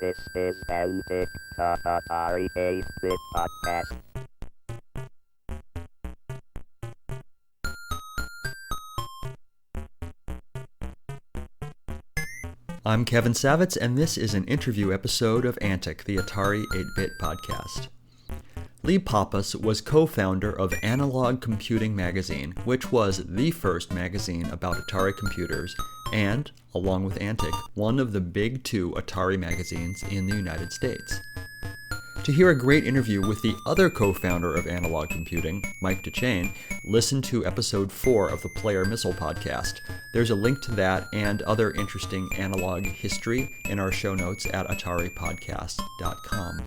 This is Antic, the Atari 8-bit podcast. I'm Kevin Savitz, and this is an interview episode of Antic, the Atari 8-bit podcast. Lee Pappas was co-founder of A.N.A.L.O.G Computing Magazine, which was the first magazine about Atari computers, and, along with Antic, one of the big two Atari magazines in the United States. To hear a great interview with the other co-founder of A.N.A.L.O.G Computing, Mike DesChenes, listen to episode 4 of the Player Missile podcast. There's a link to that and other interesting analog history in our show notes at ataripodcast.com.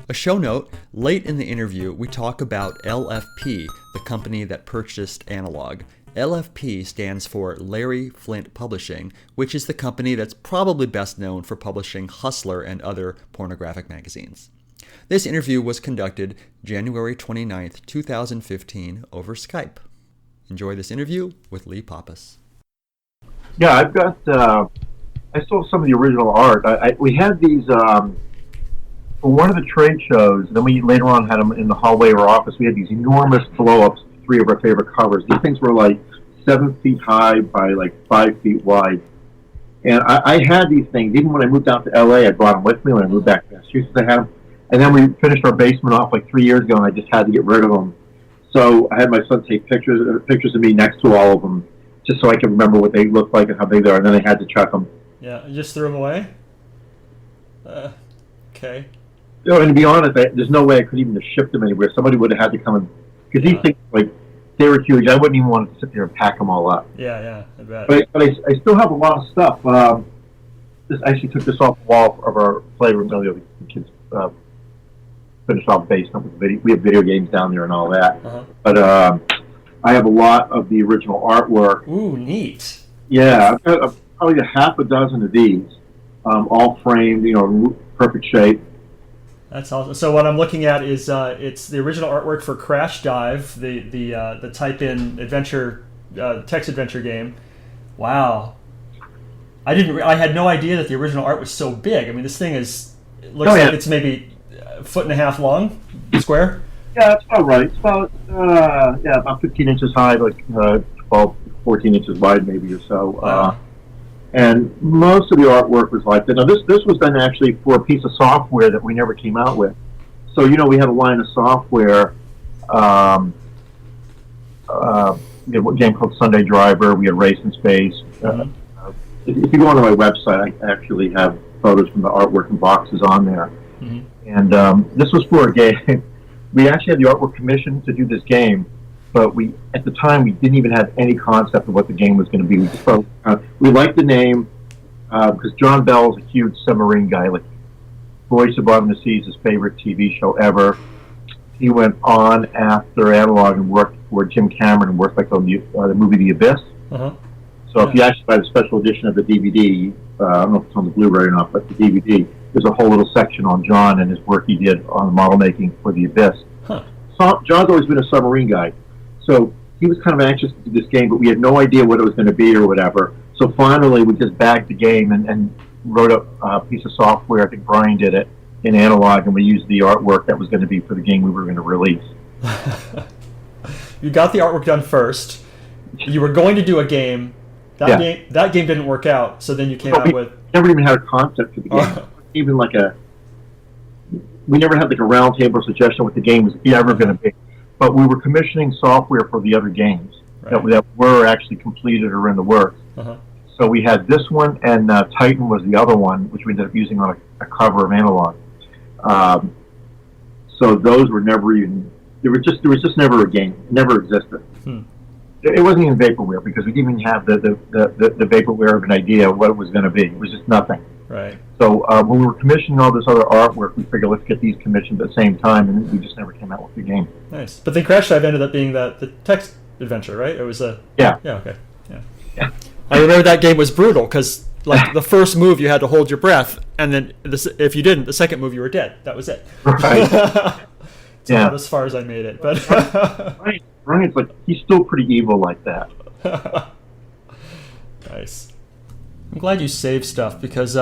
A show note, late in the interview, we talk about LFP, the company that purchased A.N.A.L.O.G. LFP stands for Larry Flynt Publishing, which is the company that's probably best known for publishing Hustler and other pornographic magazines. This interview was conducted January 29th, 2015 over Skype. Enjoy this interview with Lee Pappas. Yeah, I've got, I stole some of the original art. We had these, for one of the trade shows, then we later on had them in the hallway of our office. We had these enormous blow-ups, 3 of our favorite covers. These things were like 7 feet high by like 5 feet wide. And I had these things, even when I moved out to LA, I brought them with me. When I moved back to Massachusetts, I had them. And then we finished our basement off like 3 years ago, and I just had to get rid of them. So I had my son take pictures of me next to all of them, just so I could remember what they looked like and how big they are, and then I had to chuck them. Yeah, you just threw them away? Okay. You know, and to be honest, there's no way I could even have shipped them anywhere. Somebody would have had to come and, because these things, like, they were huge. I wouldn't even want to sit there and pack them all up. Yeah, I bet. But I still have a lot of stuff. I actually took this off the wall of our playroom. The kids finished off the basement with video. We have video games down there and all that. Uh-huh. But I have a lot of the original artwork. Ooh, neat. Yeah, I've got probably a half a dozen of these, all framed, perfect shape. That's awesome. So what I'm looking at is it's the original artwork for Crash Dive, the type-in adventure text adventure game. Wow, I had no idea that the original art was so big. I mean, this thing looks like it's maybe a foot and a half long, square. Yeah, that's about right. It's about about 15 inches high, like 12, 14 inches wide, maybe or so. Wow. And most of the artwork was like that. Now, this was done actually for a piece of software that we never came out with. So, we had a line of software. We had a game called Sunday Driver. We had Race in Space. Mm-hmm. If you go onto my website, I actually have photos from the artwork and boxes on there. Mm-hmm. And this was for a game. We actually had the artwork commissioned to do this game. But at the time, we didn't even have any concept of what the game was going to be. We just thought, we liked the name because John Bell is a huge submarine guy. Like, Voice of Bottom of the Sea is his favorite TV show ever. He went on after A.N.A.L.O.G and worked for Jim Cameron and worked like on the movie The Abyss. Uh-huh. So if you actually buy the special edition of the DVD, I don't know if it's on the Blu-ray or not, but the DVD, there's a whole little section on John and his work he did on the model making for The Abyss. Huh. So John's always been a submarine guy. So he was kind of anxious to do this game, but we had no idea what it was going to be or whatever. So finally, we just bagged the game and wrote up a piece of software. I think Brian did it in A.N.A.L.O.G, and we used the artwork that was going to be for the game we were going to release. You got the artwork done first. You were going to do a game. That game didn't work out, so then you came out with... never even had a concept for the game. Even like we never had like a round table suggestion what the game was ever going to be. But we were commissioning software for the other games that were actually completed or in the works. Uh-huh. So we had this one, and Titan was the other one, which we ended up using on a cover of A.N.A.L.O.G. So those were never even. There was just never a game. It never existed. It wasn't even vaporware because we didn't even have the vaporware of an idea of what it was going to be. It was just nothing. Right. So when we were commissioning all this other artwork, we figured let's get these commissioned at the same time, and we just never came out with the game. Nice. But then Crash Dive ended up being the text adventure, right? It was a... Yeah. Yeah, okay. Yeah. I remember that game was brutal because like the first move you had to hold your breath, and then if you didn't, the second move you were dead. That was it. Right. It's about as far as I made it. But Brian's like, he's still pretty evil like that. Nice. I'm glad you saved stuff because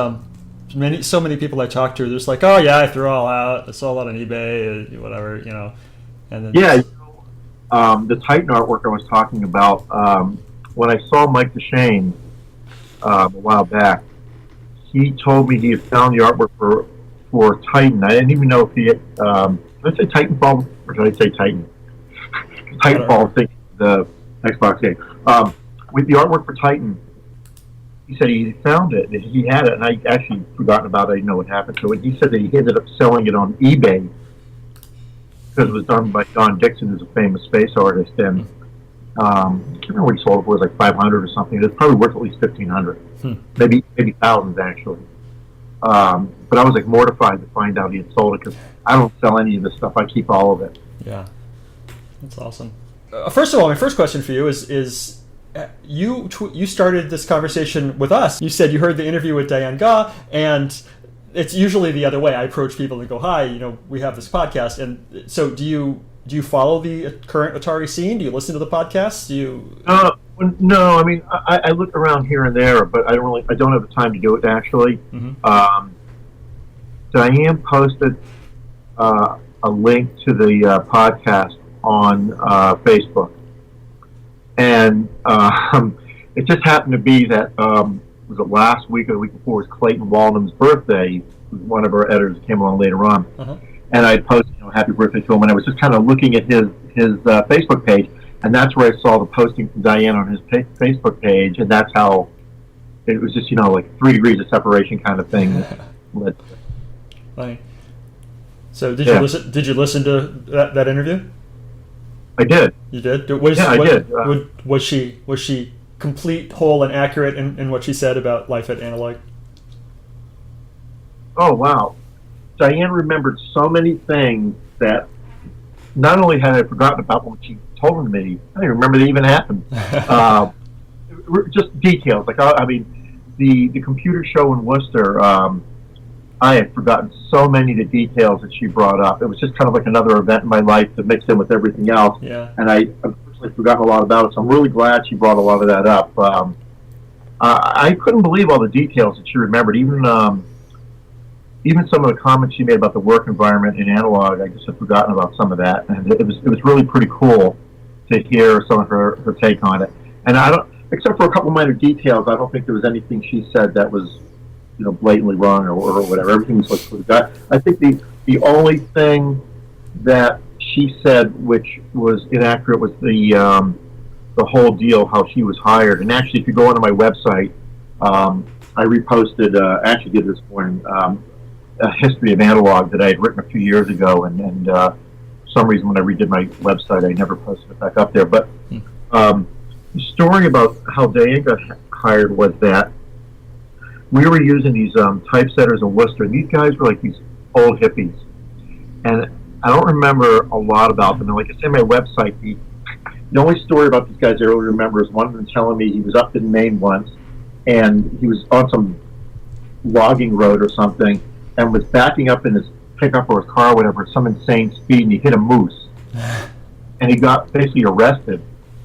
so many people I talk to, they're just like, oh yeah, I threw it all out. I saw a lot on eBay, whatever, And then the Titan artwork I was talking about. When I saw Mike DesChenes a while back, he told me he had found the artwork for Titan. I didn't even know if he had. Did I say Titanfall or did I say Titan? Titanfall, I think the Xbox game. With the artwork for Titan, he said he found it. He had it, and I actually forgotten about it. I didn't know what happened to it. He said that he ended up selling it on eBay because it was done by Don Dixon, who's a famous space artist. And I can't remember what he sold it for. It was like $500 or something. It's probably worth at least $1,500, maybe thousands actually. But I was like mortified to find out he had sold it because I don't sell any of this stuff. I keep all of it. Yeah, that's awesome. First of all, my first question for you is you started this conversation with us. You said you heard the interview with Diane Ga, and it's usually the other way. I approach people and go, "Hi, we have this podcast." And so, do you follow the current Atari scene? Do you listen to the podcasts? Do you? No. I mean, I look around here and there, but I don't have the time to do it actually. Mm-hmm. Diane posted a link to the podcast on Facebook. And it just happened to be that, was it last week or the week before, was Clayton Waldham's birthday. One of our editors came along later on. Uh-huh. And I posted, happy birthday to him. And I was just kind of looking at his Facebook page. And that's where I saw the posting from Diane on his Facebook page. And that's how it was just, like 3 degrees of separation kind of thing. Funny. So did you listen to that interview? I did. You did? I did. Was she complete, whole, and accurate in what she said about life at A.N.A.L.O.G? Oh, wow. Diane remembered so many things that not only had I forgotten about when she told them to me, I didn't remember they even happened. Just details. Like, the computer show in Worcester, I had forgotten so many of the details that she brought up. It was just kind of like another event in my life that mixed in with everything else. Yeah. And I unfortunately forgotten a lot about it, so I'm really glad she brought a lot of that up. I couldn't believe all the details that she remembered. Even some of the comments she made about the work environment in A.N.A.L.O.G, I just had forgotten about some of that. And it was really pretty cool to hear some of her take on it. And except for a couple minor details, I don't think there was anything she said that was blatantly wrong or whatever. Everything was like that. I think the only thing that she said which was inaccurate was the whole deal, how she was hired. And actually, if you go onto my website, I reposted, actually did this morning, a history of A.N.A.L.O.G that I had written a few years ago, and for some reason when I redid my website, I never posted it back up there. But the story about how Diane got hired was that we were using these typesetters in Worcester, and these guys were like these old hippies. And I don't remember a lot about them. And like I said on my website, the only story about these guys I really remember is one of them telling me he was up in Maine once, and he was on some logging road or something, and was backing up in his pickup or his car or whatever at some insane speed, and he hit a moose. And he got basically arrested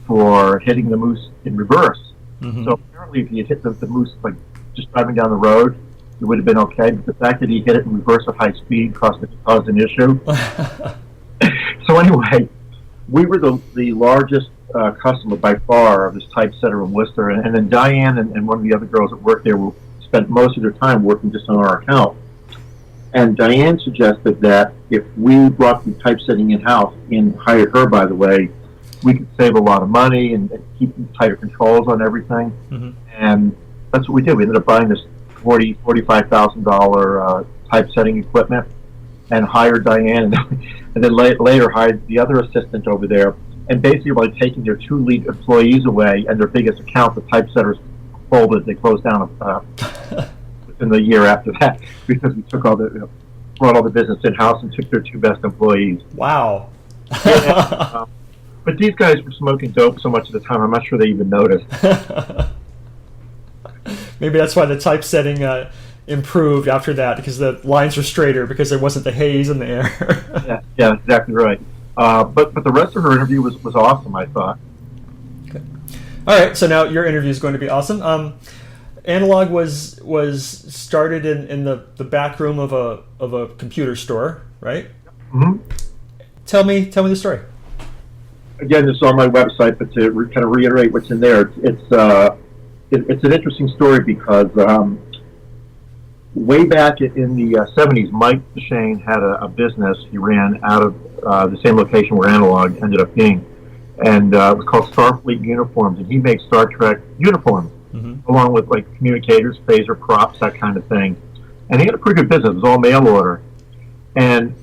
for hitting the moose in reverse. Mm-hmm. So apparently if he had hit the moose like just driving down the road, it would have been okay, but the fact that he hit it in reverse at high speed caused an issue. So anyway, we were the largest customer by far of this typesetter in Worcester, and then Diane and one of the other girls that worked there spent most of their time working just on our account. And Diane suggested that if we brought the typesetting in-house, and hired her, by the way, we could save a lot of money and keep tighter controls on everything. Mm-hmm. And that's what we did. We ended up buying this $45,000 typesetting equipment and hired Diane, and then later hired the other assistant over there. And basically, by taking their 2 lead employees away and their biggest account, the typesetters folded. They closed down within the year after that because we took brought all the business in house and took their 2 best employees. Wow. But these guys were smoking dope so much at the time, I'm not sure they even noticed. Maybe that's why the typesetting improved after that, because the lines were straighter because there wasn't the haze in the air. yeah, exactly right. But the rest of her interview was awesome, I thought. Okay. All right, so now your interview is going to be awesome. Analog was started in the back room of a computer store, right? Mm-hmm. Tell me the story. Again, this is on my website, but to kind of reiterate what's in there, it's an interesting story because way back in the 70s, Mike DesChenes had a business he ran out of the same location where A.N.A.L.O.G ended up being, and it was called Starfleet Uniforms, and he made Star Trek uniforms, along with like communicators, phaser props, that kind of thing. And he had a pretty good business. It was all mail order. And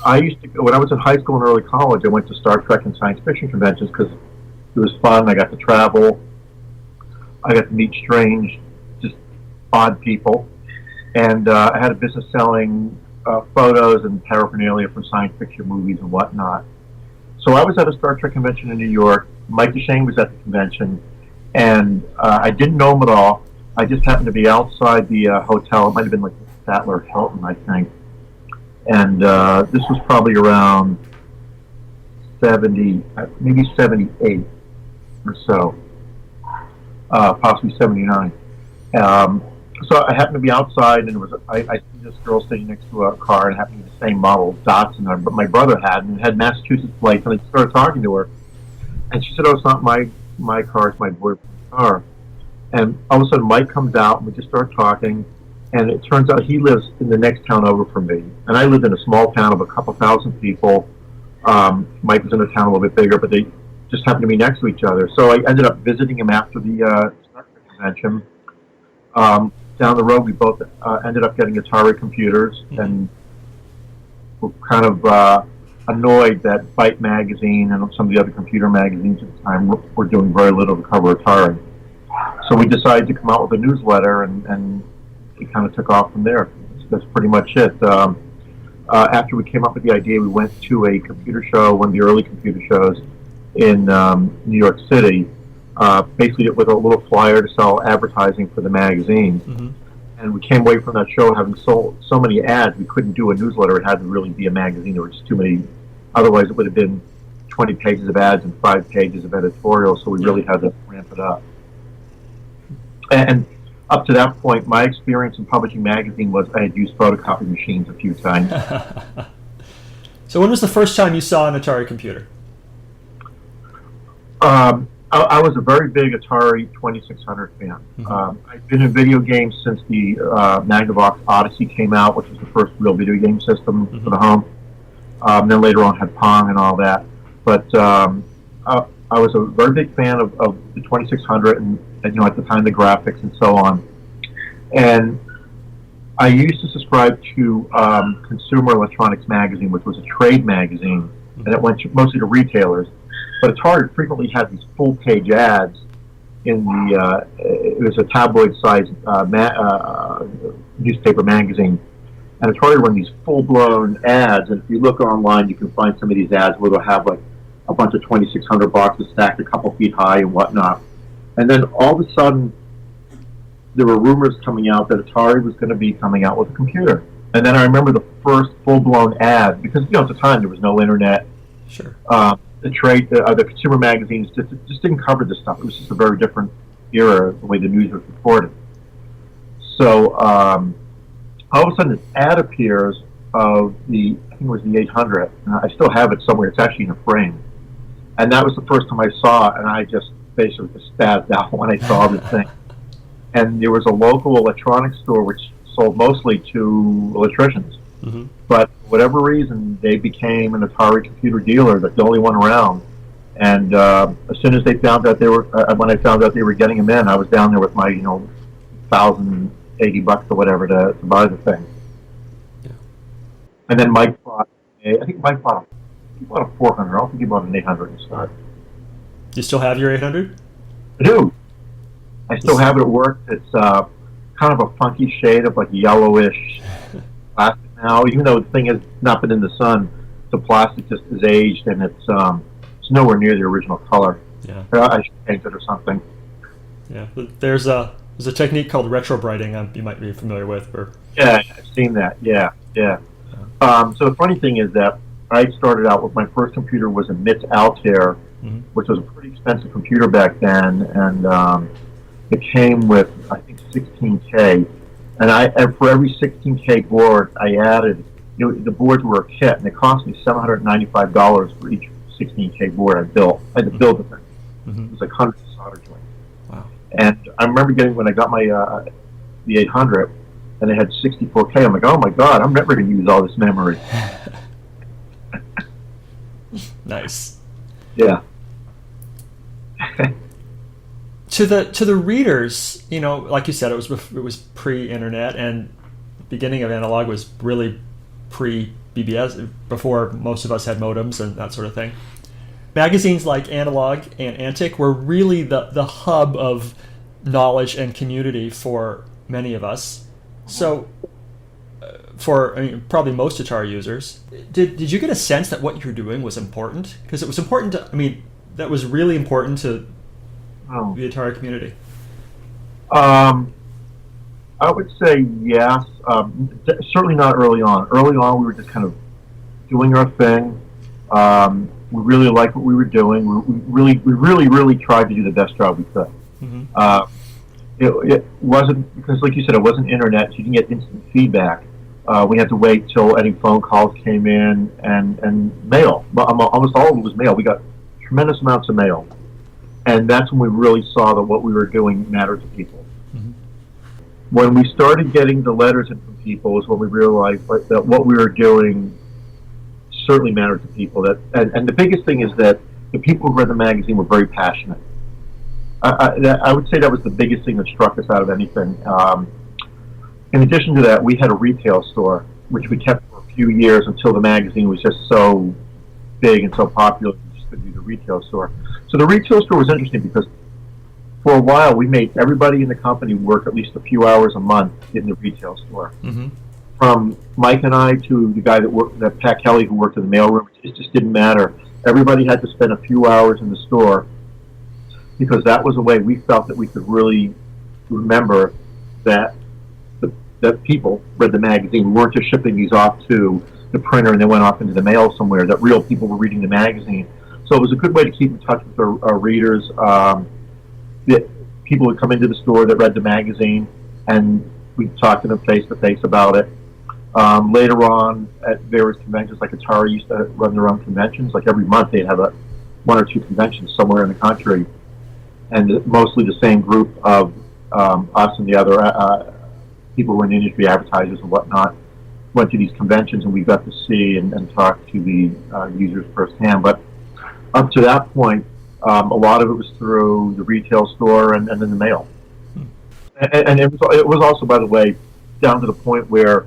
I used to, when I was in high school and early college, I went to Star Trek and science fiction conventions because it was fun. I got to travel. I got to meet strange, just odd people. And I had a business selling photos and paraphernalia for science fiction movies and whatnot. So I was at a Star Trek convention in New York. Mike DesChenes was at the convention. And I didn't know him at all. I just happened to be outside the hotel. It might have been like the Statler Hilton, I think. And this was probably around 70, maybe 78 or so, possibly 79. So I happened to be outside, and I see this girl sitting next to a car, and it happened to be the same model Datsun that my brother had, and it had Massachusetts plates, and I started talking to her. And she said, "Oh, it's not my car, it's my boyfriend's car." And all of a sudden, Mike comes out, and we just start talking. And it turns out he lives in the next town over from me. And I lived in a small town of a couple thousand people. Mike was in a town a little bit bigger, but they just happened to be next to each other. So I ended up visiting him after the Star Trek convention. Down the road, we both ended up getting Atari computers, and were kind of annoyed that Byte magazine and some of the other computer magazines at the time were doing very little to cover Atari. So we decided to come out with a newsletter, and it kind of took off from there. That's pretty much it. After we came up with the idea, we went to a computer show, one of the early computer shows in New York City, basically with a little flyer to sell advertising for the magazine. And we came away from that show having sold so many ads, we couldn't do a newsletter. It had to really be a magazine. There were just too many. Otherwise, it would have been 20 pages of ads and 5 pages of editorial, so we really had to ramp it up. And up to that point, my experience in publishing magazine was I had used photocopy machines a few times. So when was the first time you saw an Atari computer? I was a very big Atari 2600 fan. I've been in video games since the Magnavox Odyssey came out, which was the first real video game system for the home. Then later on had Pong and all that. But I was a very big fan of the 2600 and you know, at the time the graphics and so on. And I used to subscribe to Consumer Electronics Magazine, which was a trade magazine, and it went mostly to retailers. But Atari frequently had these full-page ads in the, it was a tabloid-sized newspaper magazine. And Atari run these full-blown ads, and if you look online, you can find some of these ads where they'll have like a bunch of 2600 boxes stacked a couple feet high and whatnot. And then all of a sudden, there were rumors coming out that Atari was going to be coming out with a computer. And then I remember the first full-blown ad, because you know at the time there was no internet. Sure. The consumer magazines just didn't cover this stuff. It was just a very different era, the way the news was reported. So all of a sudden, this ad appears of I think it was the 800. I still have it somewhere. It's actually in a frame. And that was the first time I saw it, and I just basically just spazzed out when I saw this thing. And there was a local electronics store which sold mostly to electricians. But for whatever reason, they became an Atari computer dealer, the only one around. And as soon as they found out when I found out they were getting them in, I was down there with my, $1,080 or whatever to buy the thing. Yeah. And then Mike bought he bought a 400. I don't think he bought an 800 to start. Do you still have your 800? I do. I still have it at work. It's kind of a funky shade of like yellowish plastic now. Even though the thing has not been in the sun, the plastic just is aged and it's nowhere near the original color. Yeah. I should paint it or something. Yeah. There's a technique called retrobriting you might be familiar with. Yeah, I've seen that. Yeah. So the funny thing is that I started out with my first computer was a MIT Altair, which was a pretty expensive computer back then, and It came with, I think, 16K, and for every 16K board, I added. The boards were a kit, and it cost me $795 for each 16K board I built. I had to build the thing. Mm-hmm. It was like hundreds of solder joints. Wow. And I remember when I got my the 800, and it had 64K. I'm like, oh my god, I'm never going to use all this memory. Nice. Yeah. To the readers, like you said, it was pre-internet, and the beginning of Analog was really pre-BBS, before most of us had modems and that sort of thing. Magazines like A.N.A.L.O.G and Antic were really the hub of knowledge and community for many of us. So, probably most Atari users, did you get a sense that what you're doing was important? Because it was important that was really important to the Atari community. I would say yes. Certainly not early on. Early on, we were just kind of doing our thing. We really liked what we were doing. We really tried to do the best job we could. Mm-hmm. It wasn't, because like you said, it wasn't internet, so you didn't get instant feedback. We had to wait till any phone calls came in, and mail. Almost all of it was mail. We got tremendous amounts of mail. And that's when we really saw that what we were doing mattered to people. Mm-hmm. When we started getting the letters in from people was when we realized that what we were doing certainly mattered to people. And the biggest thing is that the people who read the magazine were very passionate. I would say that was the biggest thing that struck us out of anything. In addition to that, we had a retail store, which we kept for a few years until the magazine was just so big and so popular, we just couldn't do the retail store. So the retail store was interesting because for a while we made everybody in the company work at least a few hours a month in the retail store. Mm-hmm. From Mike and I to the guy that Pat Kelly, who worked in the mailroom, it just didn't matter. Everybody had to spend a few hours in the store because that was a way we felt that we could really remember that that people read the magazine. We weren't just shipping these off to the printer and they went off into the mail somewhere, that real people were reading the magazine. So it was a good way to keep in touch with our readers. People would come into the store that read the magazine, and we'd talk to them face-to-face about it. Later on, at various conventions, like Atari used to run their own conventions. Like every month, they'd have one or two conventions somewhere in the country, and mostly the same group of us and the other people who were in the industry, advertisers and whatnot, went to these conventions, and we got to see and talk to the users firsthand. But up to that point, a lot of it was through the retail store and then the mail. And it was also, by the way, down to the point where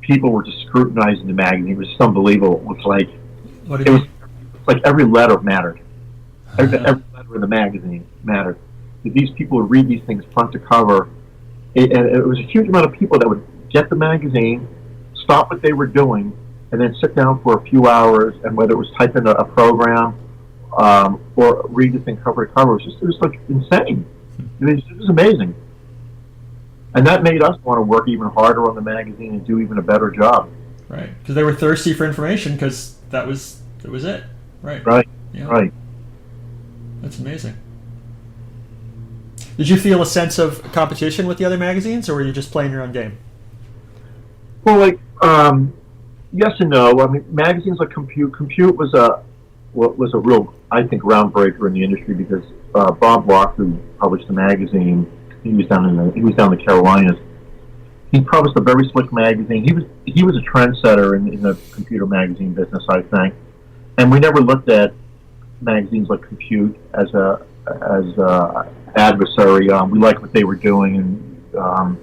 people were just scrutinizing the magazine. It was just unbelievable. It was like every letter mattered. Every letter in the magazine mattered. These people would read these things front to cover. And it was a huge amount of people that would get the magazine, stop what they were doing, and then sit down for a few hours, and whether it was type in a program or read the thing cover to cover, it was like insane. It was amazing. And that made us want to work even harder on the magazine and do even a better job. Right, because they were thirsty for information, because that was it. Right. Right. Yeah. Right. That's amazing. Did you feel a sense of competition with the other magazines, or were you just playing your own game? Well, yes and no. I mean, magazines like Compute was a real, I think, groundbreaker in the industry, because Bob Block, who published the magazine, he was down in the Carolinas. He published a very slick magazine. He was a trendsetter in the computer magazine business, I think. And we never looked at magazines like Compute as a adversary. We liked what they were doing, and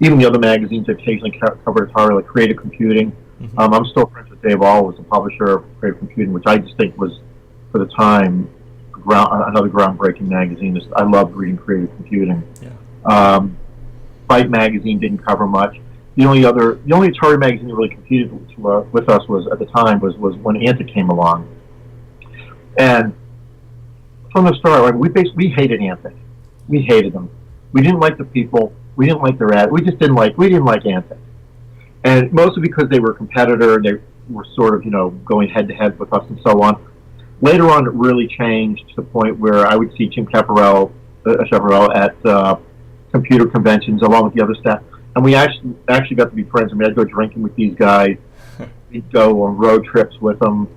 even the other magazines that occasionally covered Atari, like Creative Computing. Mm-hmm. I'm still friends with Dave All, who was the publisher of Creative Computing, which I just think was, for the time, another groundbreaking magazine. I loved reading Creative Computing. Yeah. Byte magazine didn't cover much. The only Atari magazine that really competed with us was, at the time, was when Antic came along. And from the start, we hated Antic. We hated them. We didn't like the people. We didn't like their ad. We didn't like Antic. And mostly because they were a competitor, and they were sort of, going head to head with us and so on. Later on, it really changed to the point where I would see Tim Chaparral at computer conventions along with the other staff, and we actually got to be friends. I mean, I'd go drinking with these guys. We'd go on road trips with them.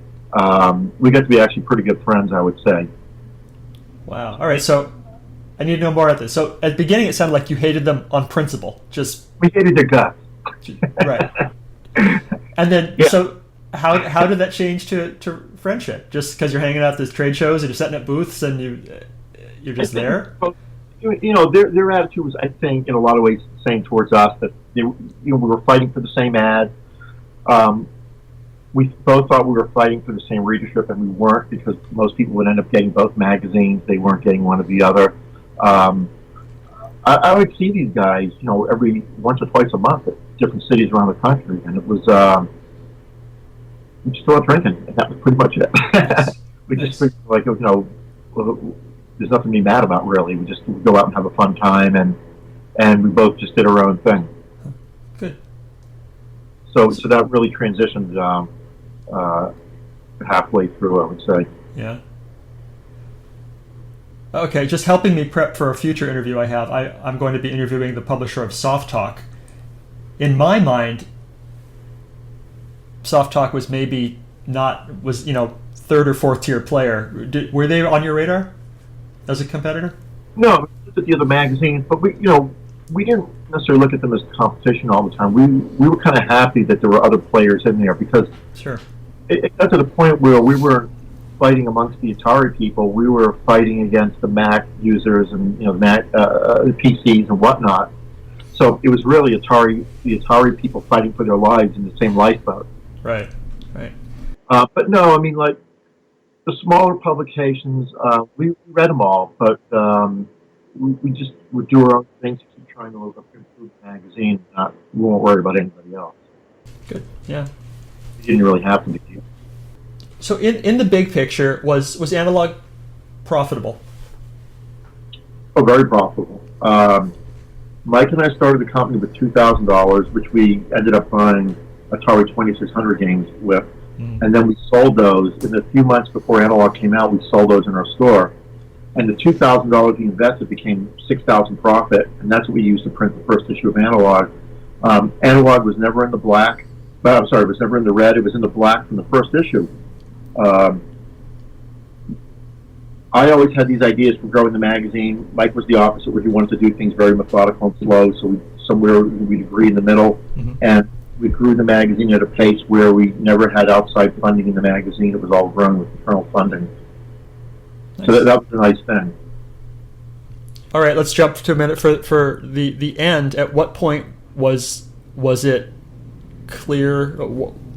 We got to be actually pretty good friends, I would say. Wow. All right, so I need to know more about this. So at the beginning, it sounded like you hated them on principle. We hated their guts. Right. And then, so how did that change to friendship? Just because you're hanging out at these trade shows and you're setting up booths and you're just there? Their attitude was, I think, in a lot of ways the same towards us. That we were fighting for the same ad. We both thought we were fighting for the same readership, and we weren't, because most people would end up getting both magazines. They weren't getting one or the other. I would see these guys, every once or twice a month at different cities around the country, and it was we just go out drinking, and that was pretty much it. Nice. We just figured, like, there's nothing to be mad about, really. We just would go out and have a fun time, and we both just did our own thing. Good. So that really transitioned halfway through, I would say. Yeah. Okay, just helping me prep for a future interview I have. I'm going to be interviewing the publisher of Soft Talk. In my mind, Soft Talk was maybe third or fourth tier player. Were they on your radar as a competitor? No, we looked at the other magazines, but we didn't necessarily look at them as competition all the time. We were kind of happy that there were other players in there, because sure, it got to the point where we weren't fighting amongst the Atari people. We were fighting against the Mac users and the PCs and whatnot. So it was really the Atari people fighting for their lives in the same lifeboat. Right. But no, I mean, like, the smaller publications, we read them all, but we just would do our own things to keep trying to improve the magazine. We won't worry about anybody else. Good. Yeah. We didn't really have to be. So in the big picture, was A.N.A.L.O.G profitable? Oh, very profitable. Mike and I started the company with $2,000, which we ended up buying Atari 2600 games with. And then we sold those. In a few months before A.N.A.L.O.G came out, we sold those in our store. And the $2,000 we invested became $6,000 profit, and that's what we used to print the first issue of A.N.A.L.O.G. A.N.A.L.O.G was never in the black. It was never in the red. It was in the black from the first issue. I always had these ideas for growing the magazine. Mike was the opposite, where he wanted to do things very methodical and slow, so we'd agree in the middle. And we grew the magazine at a pace where we never had outside funding in the magazine. It was all grown with internal funding. Nice. So that was a nice thing. All right, let's jump to a minute for the end. At what point was it clear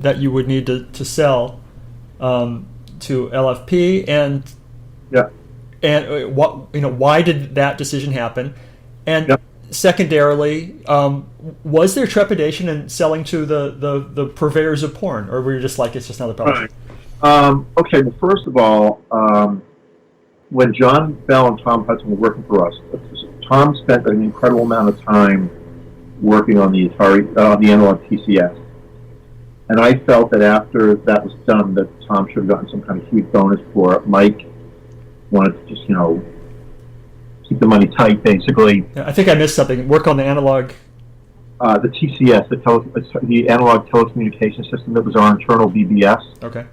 that you would need to sell to LFP, and why did that decision happen? And secondarily, was there trepidation in selling to the purveyors of porn, or were you just like, it's just another publisher? Right. Okay, well, first of all, when John Bell and Tom Hudson were working for us, Tom spent an incredible amount of time working on the Atari, the A.N.A.L.O.G TCS. And I felt that after that was done, that Tom should have gotten some kind of huge bonus for it. Mike wanted to just, keep the money tight, basically. Yeah, I think I missed something. Work on the A.N.A.L.O.G. The TCS, the A.N.A.L.O.G telecommunication system that was our internal BBS. Okay.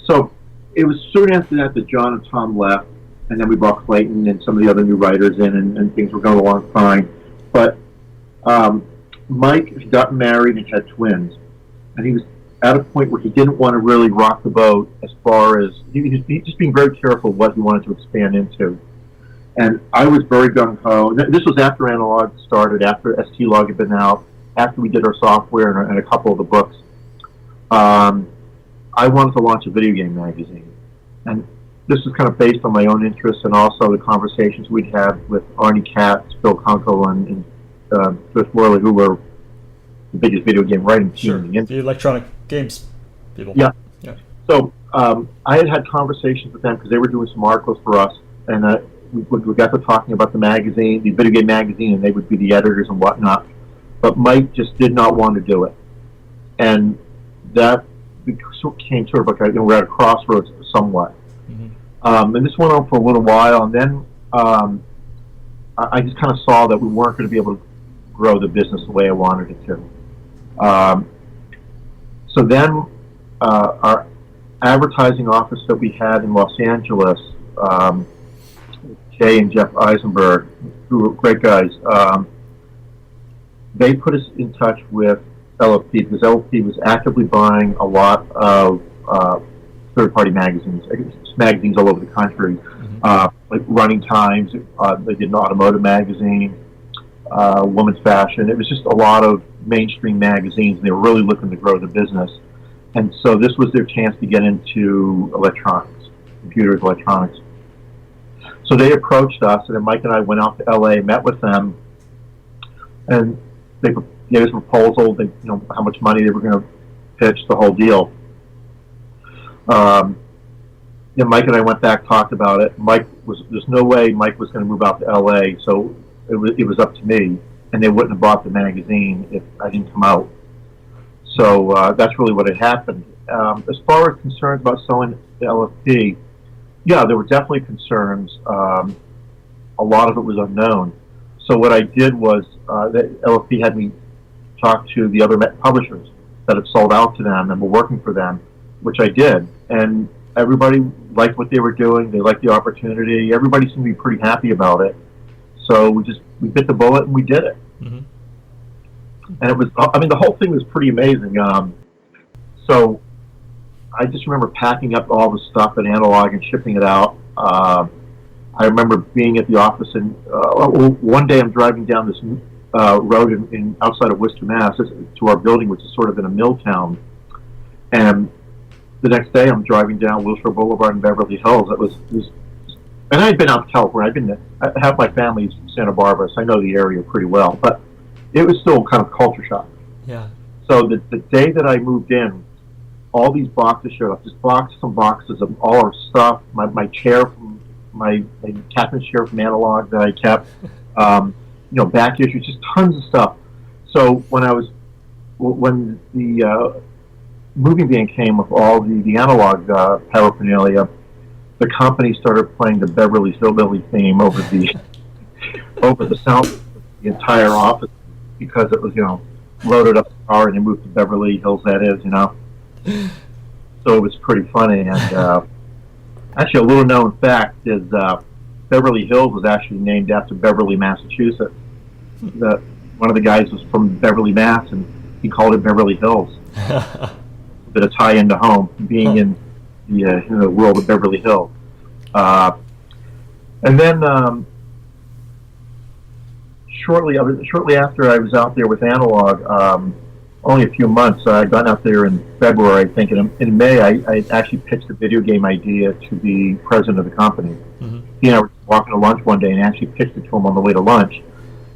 So it was soon after that John and Tom left, and then we brought Clayton and some of the other new writers in, and things were going along fine. But Mike had gotten married and had twins, and he was at a point where he didn't want to really rock the boat as far as he was just being very careful what he wanted to expand into. And I was very gung-ho. This was after A.N.A.L.O.G started, after ST-Log had been out, after we did our software and a couple of the books. I wanted to launch a video game magazine. And this was kind of based on my own interests and also the conversations we'd had with Arnie Katz, Phil Kunkel, and Chris Worley, who were the biggest video game writing team in the industry. The electronic games people. Yeah. So I had conversations with them because they were doing some articles for us, and we got to talking about the magazine, the video game magazine, and they would be the editors and whatnot. But Mike just did not want to do it, and that became sort of like we're at a crossroads somewhat. And this went on for a little while, and then I just kind of saw that we weren't going to be able to grow the business the way I wanted it to. So then our advertising office that we had in Los Angeles, Jay and Jeff Eisenberg, who were great guys, they put us in touch with LFD because LFD was actively buying a lot of third-party magazines, magazines all over the country, like Running Times. They did an automotive magazine, women's fashion. It was just a lot of mainstream magazines, and they were really looking to grow the business. And so this was their chance to get into electronics, computers, electronics. So they approached us, and then Mike and I went out to LA, met with them, and they gave us a proposal, they, how much money they were going to pitch, the whole deal. Then Mike and I went back, talked about it. There's no way Mike was going to move out to LA, so it was up to me, and they wouldn't have bought the magazine if I didn't come out. So that's really what had happened. As far as concerns about selling the LFD, yeah, there were definitely concerns. A lot of it was unknown. So what I did was the LFD had me talk to the other publishers that had sold out to them and were working for them, which I did. And everybody liked what they were doing. They liked the opportunity. Everybody seemed to be pretty happy about it. So we bit the bullet and we did it. Mm-hmm. And it was, the whole thing was pretty amazing. So I just remember packing up all the stuff at A.N.A.L.O.G and shipping it out. I remember being at the office, and one day I'm driving down this road outside of Worcester, Mass, to our building, which is sort of in a mill town. And the next day I'm driving down Wilshire Boulevard in Beverly Hills. And I had been out to California. Half my family's from Santa Barbara, so I know the area pretty well. But it was still kind of culture shock. Yeah. So the day that I moved in, all these boxes showed up, just boxes and boxes of all our stuff, my chair from my captain's chair from A.N.A.L.O.G that I kept, back issues, just tons of stuff. So when the moving van came with all the A.N.A.L.O.G paraphernalia, the company started playing the Beverly Hillbilly theme over the sound of the entire office because it was, loaded up the car and they moved to Beverly Hills, that is, So it was pretty funny. And actually, a little known fact is Beverly Hills was actually named after Beverly, Massachusetts. One of the guys was from Beverly, Mass, and he called it Beverly Hills. Bit of tie into home, being in the world of Beverly Hills. And then shortly after I was out there with A.N.A.L.O.G, only a few months. I'd gone out there in February, I think. In May, I actually pitched a video game idea to the president of the company. Mm-hmm. He and I were walking to lunch one day and actually pitched it to him on the way to lunch.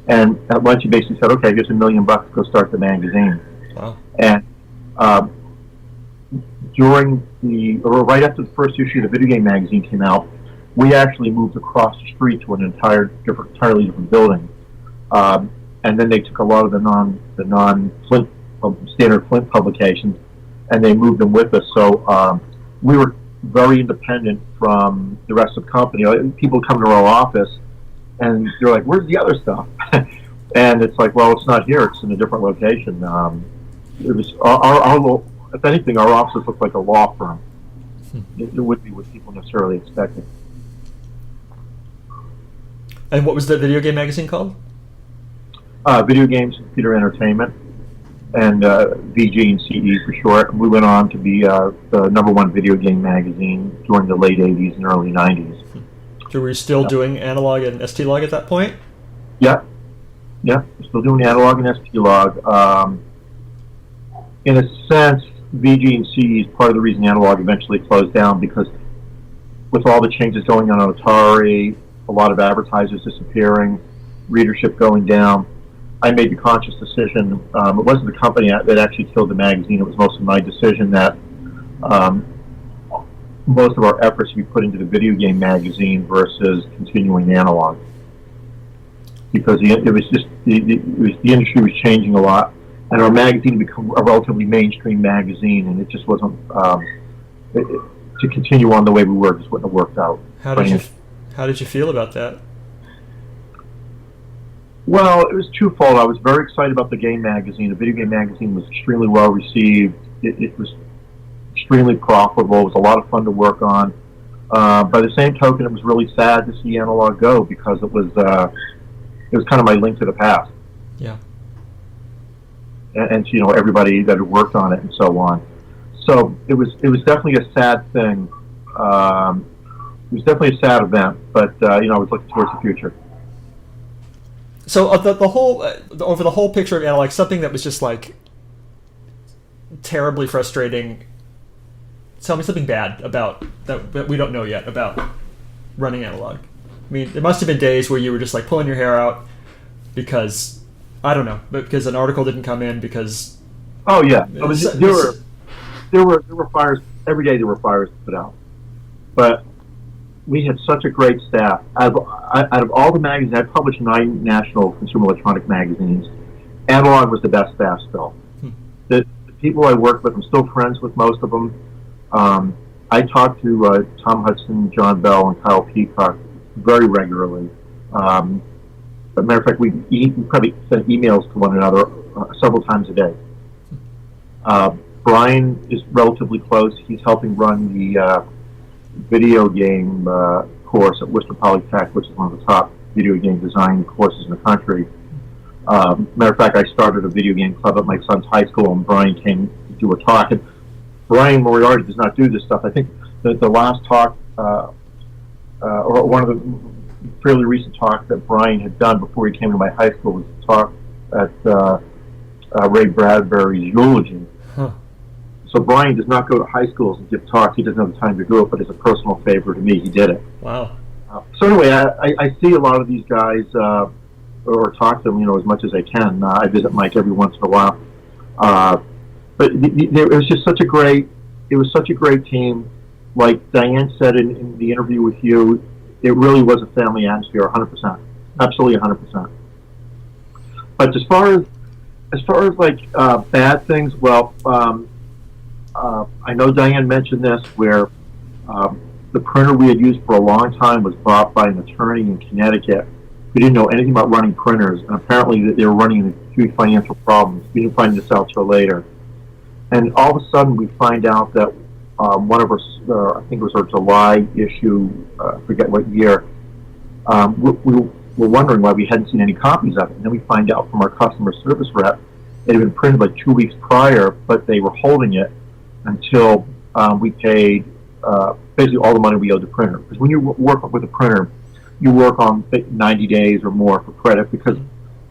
And at lunch, he basically said, "Okay, here's $1 million to go start the magazine." Wow. And right after the first issue of the video game magazine came out, we actually moved across the street to an entirely different building. And then they took a lot of the non-Flint standard Flint publications, and they moved them with us. So we were very independent from the rest of the company. People come to our office, and they're like, "Where's the other stuff?" And it's like, "Well, it's not here. It's in a different location." It was our if anything, our offices looked like a law firm. It would be what people necessarily expected. And what was the video game magazine called? Video Games, Computer Entertainment, and VG and CE for short. We went on to be the #1 video game magazine during the late 80s and early 90s. So were you still doing A.N.A.L.O.G and ST-Log at that point? Yeah. Still doing A.N.A.L.O.G and ST-Log. In a sense, VG and CE is part of the reason A.N.A.L.O.G eventually closed down, because with all the changes going on Atari, a lot of advertisers disappearing, readership going down, I made the conscious decision. It wasn't the company that actually killed the magazine. It was mostly my decision that most of our efforts should be put into the video game magazine versus continuing A.N.A.L.O.G. Because the industry was changing a lot, and our magazine had become a relatively mainstream magazine, and it just wasn't. to continue on the way we were just wouldn't have worked out. How did you feel about that? Well, it was twofold. I was very excited about the game magazine. The video game magazine was extremely well received. It was extremely profitable. It was a lot of fun to work on. By the same token, it was really sad to see Analog go because it was kind of my link to the past. Yeah. And everybody that had worked on it and so on. So it was definitely a sad thing. It was definitely a sad event, but I was looking towards the future. So the whole over the whole picture of Analog, something that was just like terribly frustrating. Tell me something bad about that we don't know yet about running Analog. I mean, there must have been days where you were just like pulling your hair out because I don't know, because an article didn't come in because. Oh yeah, there were fires every day. There were fires to put out, but we had such a great staff. Out of all the magazines, I published 9 national consumer electronic magazines. Analog was the best staff still. The people I worked with, I'm still friends with most of them. I talk to Tom Hudson, John Bell, and Kyle Peacock very regularly. As a matter of fact, we probably send emails to one another several times a day. Brian is relatively close. He's helping run the video game course at Worcester Polytech, which is one of the top video game design courses in the country. Matter of fact, I started a video game club at my son's high school, and Brian came to do a talk. And Brian Moriarty does not do this stuff. I think the last talk, or one of the fairly recent talks that Brian had done before he came to my high school was a talk at Ray Bradbury's eulogy. Huh. So Brian does not go to high schools and give talks. He doesn't have the time to do it, but as a personal favor to me, he did it. Wow. So anyway, I see a lot of these guys, or talk to them, as much as I can. I visit Mike every once in a while. But it was just such a great team. Like Diane said in the interview with you, it really was a family atmosphere, 100%, absolutely 100%. But as far as like bad things, well, I know Diane mentioned this, where the printer we had used for a long time was bought by an attorney in Connecticut who didn't know anything about running printers, and apparently they were running into huge financial problems. We didn't find this out till later. And all of a sudden we find out that one of our, I think it was our July issue, I forget what year, we were wondering why we hadn't seen any copies of it. And then we find out from our customer service rep, it had been printed like 2 weeks prior, but they were holding it until we paid basically all the money we owed the printer. Because when you work with a printer, you work on 90 days or more for credit because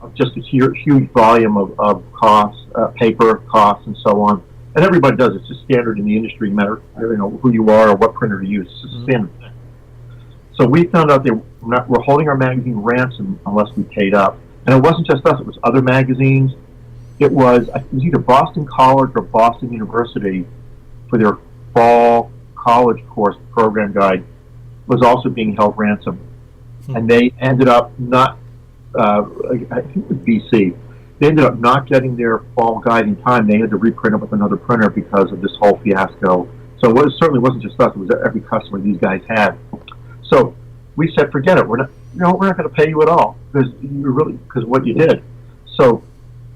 of just a huge volume of costs, paper costs, and so on. And everybody does. It's just standard in the industry, no matter who you are or what printer to use. It's just a standard thing. So we found out they were holding our magazine ransom unless we paid up. And it wasn't just us; it was other magazines. It was either Boston College or Boston University for their fall college course program guide was also being held ransom. And they ended up not, I think it was BC, they ended up not getting their fall guide in time. They had to reprint it with another printer because of this whole fiasco. So it certainly wasn't just us, it was every customer these guys had. So we said, forget it, we're not going to pay you at all because of what you did. So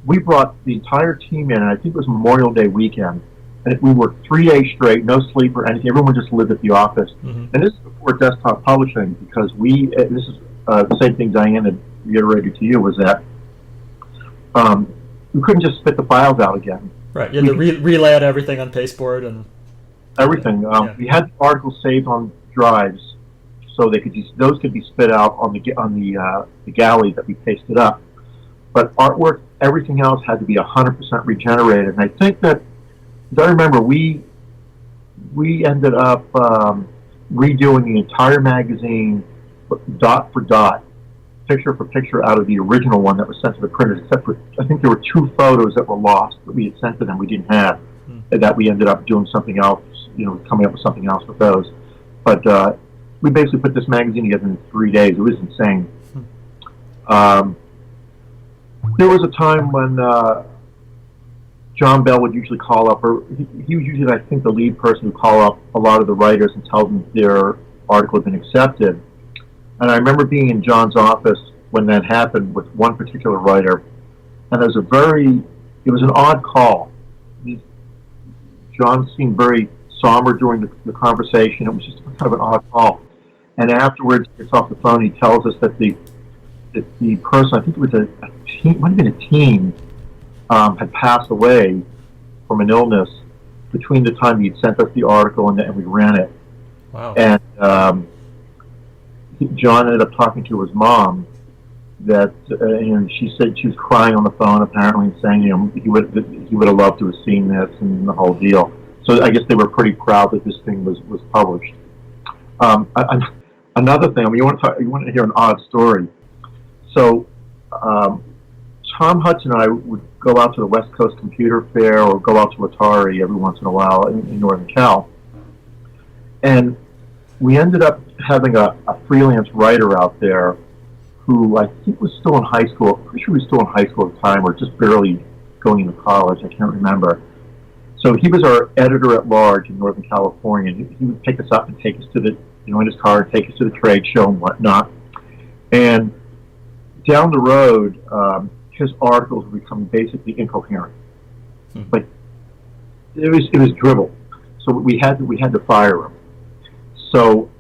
we brought the entire team in, and I think it was Memorial Day weekend, and we worked 3 days straight, no sleep or anything. Everyone just lived at the office. Mm-hmm. And this is before desktop publishing, because this is the same thing Diane had reiterated to you, was that we couldn't just spit the files out again. Right, you had to relay out everything on pasteboard and everything. We had the articles saved on drives, so those could be spit out on the galley that we pasted up. But artwork, everything else had to be 100% regenerated. And I think that, as I remember, we ended up redoing the entire magazine dot for dot, picture for picture out of the original one that was sent to the printers, except for, I think there were 2 photos that were lost that we had sent to them we didn't have, and that we ended up doing something else, coming up with something else with those. But we basically put this magazine together in 3 days. It was insane. There was a time when John Bell would usually call up, or he was usually, I think, the lead person who call up a lot of the writers and tell them their article had been accepted. And I remember being in John's office when that happened with one particular writer, and it was an odd call. John seemed very somber during the conversation. It was just kind of an odd call. And afterwards, he gets off the phone. He tells us that the person, I think it was a teen, might have been a teen, had passed away from an illness between the time he'd sent us the article and we ran it. Wow. And John ended up talking to his mom. That she said she was crying on the phone apparently, and saying he would have loved to have seen this and the whole deal. So I guess they were pretty proud that this thing was published. Another thing, you want to hear an odd story. So Tom Hudson and I would go out to the West Coast Computer Fair or go out to Atari every once in a while in Northern Cal, and we ended up having a freelance writer out there who I think was still in high school. I'm pretty sure he was still in high school at the time, or just barely going into college. I can't remember. So he was our editor-at-large in Northern California. He would pick us up and take us to the, in his car, and take us to the trade show and whatnot. And down the road, his articles would become basically incoherent. Like it was dribble. So we had to fire him. So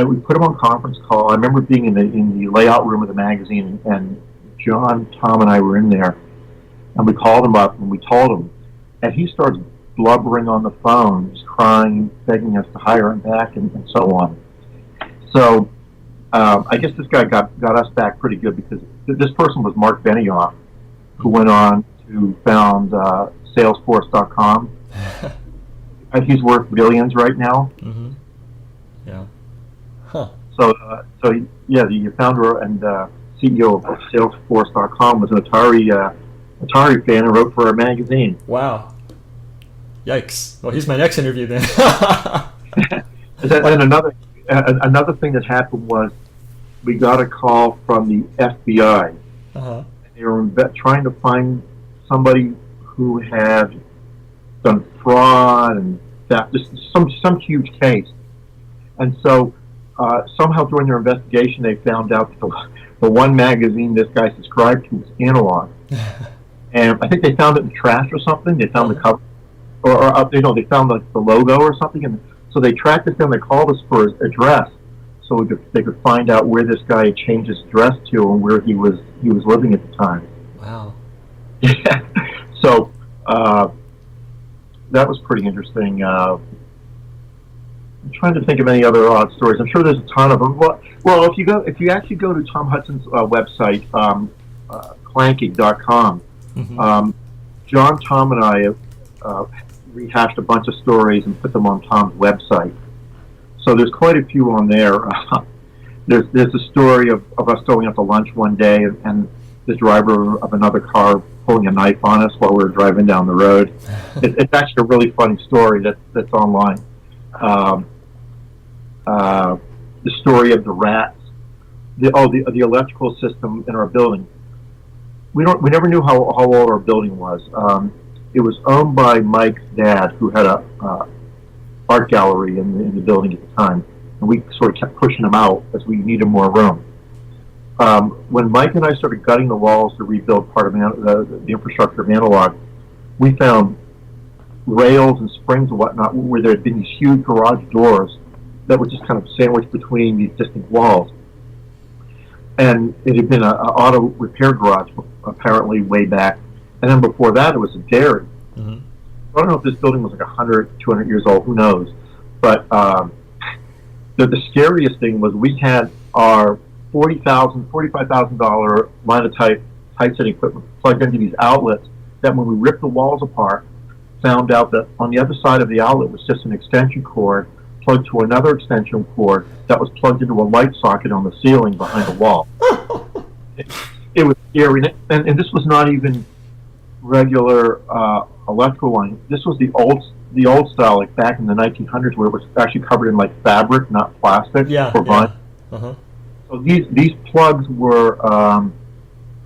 we put him on conference call. I remember being in the layout room of the magazine, and John, Tom, and I were in there, and we called him up and we told him, and he starts blubbering on the phone, just crying, begging us to hire him back, and so on. So I guess this guy got us back pretty good, because this person was Mark Benioff, who went on to found Salesforce.com. And he's worth billions right now. Mm-hmm. Yeah. Huh. So the founder and CEO of Salesforce.com was an Atari fan and wrote for our magazine. Wow. Yikes. Well, here's my next interview then. And another thing that happened was we got a call from the FBI. Uh-huh. They were trying to find somebody who had done fraud and theft, just some huge case. And so somehow during their investigation, they found out that the one magazine this guy subscribed to was A.N.A.L.O.G. And I think they found it in the trash or something. They found the cover, or they found the logo or something. And so they tracked us down. They called us for his address, so they could find out where this guy had changed his address to and where he was living at the time. Wow. So that was pretty interesting. I'm trying to think of any other odd stories. I'm sure there's a ton of them. Well, if you actually go to Tom Hudson's website, clanking.com, mm-hmm. John, Tom, and I rehashed a bunch of stories and put them on Tom's website. So there's quite a few on there. There's a story of us going out to lunch one day, and the driver of another car pulling a knife on us while we were driving down the road. It's actually a really funny story that's online. The story of the rats, the electrical system in our building. We never knew how old our building was. It was owned by Mike's dad, who had a art gallery in the building at the time, and we sort of kept pushing him out as we needed more room. When Mike and I started gutting the walls to rebuild part of the infrastructure of A.N.A.L.O.G, we found rails and springs and whatnot where there had been these huge garage doors that were just kind of sandwiched between these distant walls. And it had been an auto repair garage, apparently, way back. And then before that, it was a dairy. Mm-hmm. I don't know if this building was like 100, 200 years old, who knows. But the scariest thing was we had our $40,000, $45,000 line of typesetting equipment plugged into these outlets that when we ripped the walls apart, found out that on the other side of the outlet was just an extension cord plugged to another extension cord that was plugged into a light socket on the ceiling behind the wall. It was scary. And this was not even regular electrical line. This was the old style, like back in the 1900s, where it was actually covered in like fabric, not plastic or vinyl. Uh-huh. So these plugs were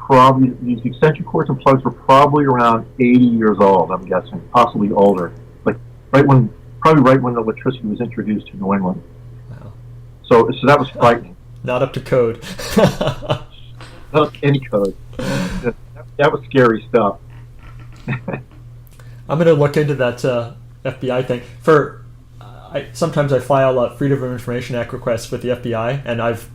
probably, these extension cords and plugs were probably around 80 years old, I'm guessing, possibly older. Like probably right when electricity was introduced to New England. Wow. So that was frightening. Not up to code. Not any code. That was scary stuff. I'm going to look into that FBI thing. Sometimes I file Freedom of Information Act requests with the FBI, and I've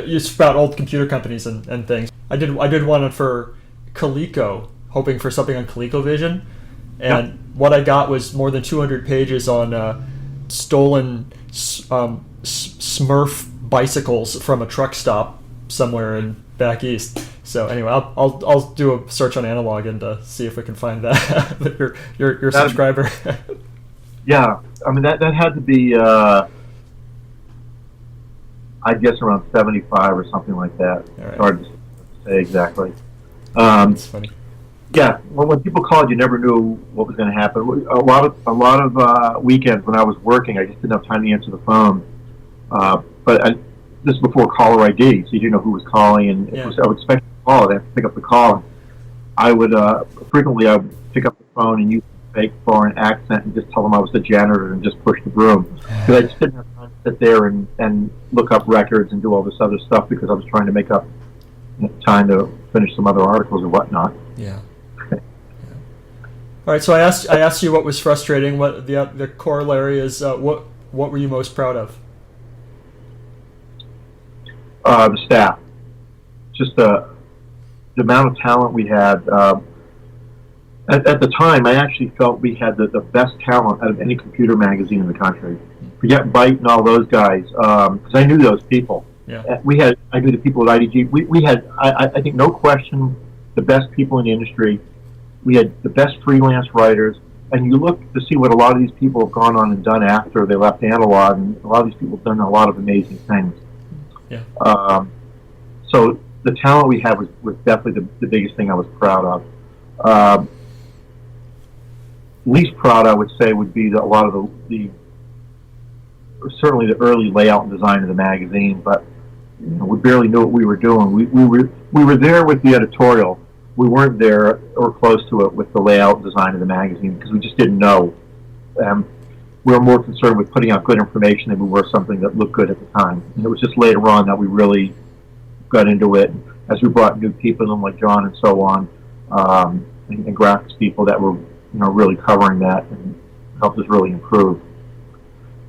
used about old computer companies and things. I did one for Coleco, hoping for something on ColecoVision, and what I got was more than 200 pages on stolen Smurf bicycles from a truck stop somewhere in back east. So anyway, I'll do a search on A.N.A.L.O.G and see if we can find that. your subscriber. Yeah, I mean that had to be I guess around 75 or something like that. Right. It's hard to say exactly. That's funny. Yeah, well, when people called, you never knew what was going to happen. A lot of weekends when I was working, I just didn't have time to answer the phone. This is before caller ID, so you didn't know who was calling, and I would expect a call. I'd have to pick up the call. I would frequently pick up the phone and use a fake foreign accent and just tell them I was the janitor and just push the broom. Because I just didn't have time to sit there and look up records and do all this other stuff because I was trying to make up time to finish some other articles or whatnot. Yeah. All right. So I asked you what was frustrating. What the corollary is? What were you most proud of? The staff, just the amount of talent we had. At the time, I actually felt we had the best talent out of any computer magazine in the country. Forget Byte and all those guys, because I knew those people. Yeah. I knew the people at IDG. We had, I think, no question, the best people in the industry. We had the best freelance writers. And you look to see what a lot of these people have gone on and done after they left A.N.A.L.O.G, and a lot of these people have done a lot of amazing things. Yeah. So the talent we had was definitely the biggest thing I was proud of. Least proud, I would say, would be a lot of the certainly the early layout and design of the magazine, but we barely knew what we were doing. We were there with the editorial. We weren't there or close to it with the layout and design of the magazine because we just didn't know. We were more concerned with putting out good information than we were something that looked good at the time. And it was just later on that we really got into it as we brought new people in like John and so on, and graphics people that were really covering that and helped us really improve.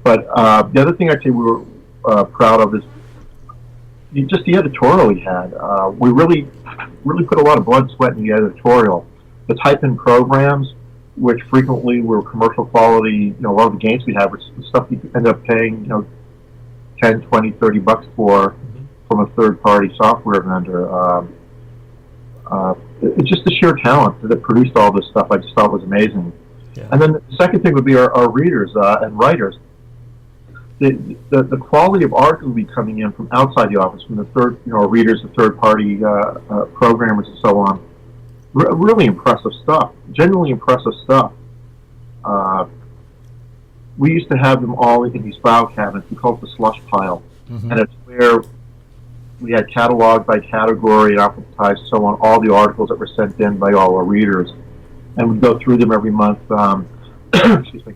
But the other thing I'd say we were proud of is just the editorial we had. We really put a lot of blood, sweat in the editorial. The type-in programs, which frequently were commercial quality, a lot of the games we had were stuff you end up paying, $10, $20, $30 for from a third-party software vendor. It's just the sheer talent that produced all this stuff. I just thought was amazing. Yeah. And then the second thing would be our readers and writers. The quality of art will be coming in from outside the office, from the readers, the third-party programmers, and so on. Really impressive stuff. Genuinely impressive stuff. We used to have them all in these file cabinets. We called it the slush pile, and it's where we had cataloged by category and alphabetized, so on, all the articles that were sent in by all our readers, and we'd go through them every month. Excuse me.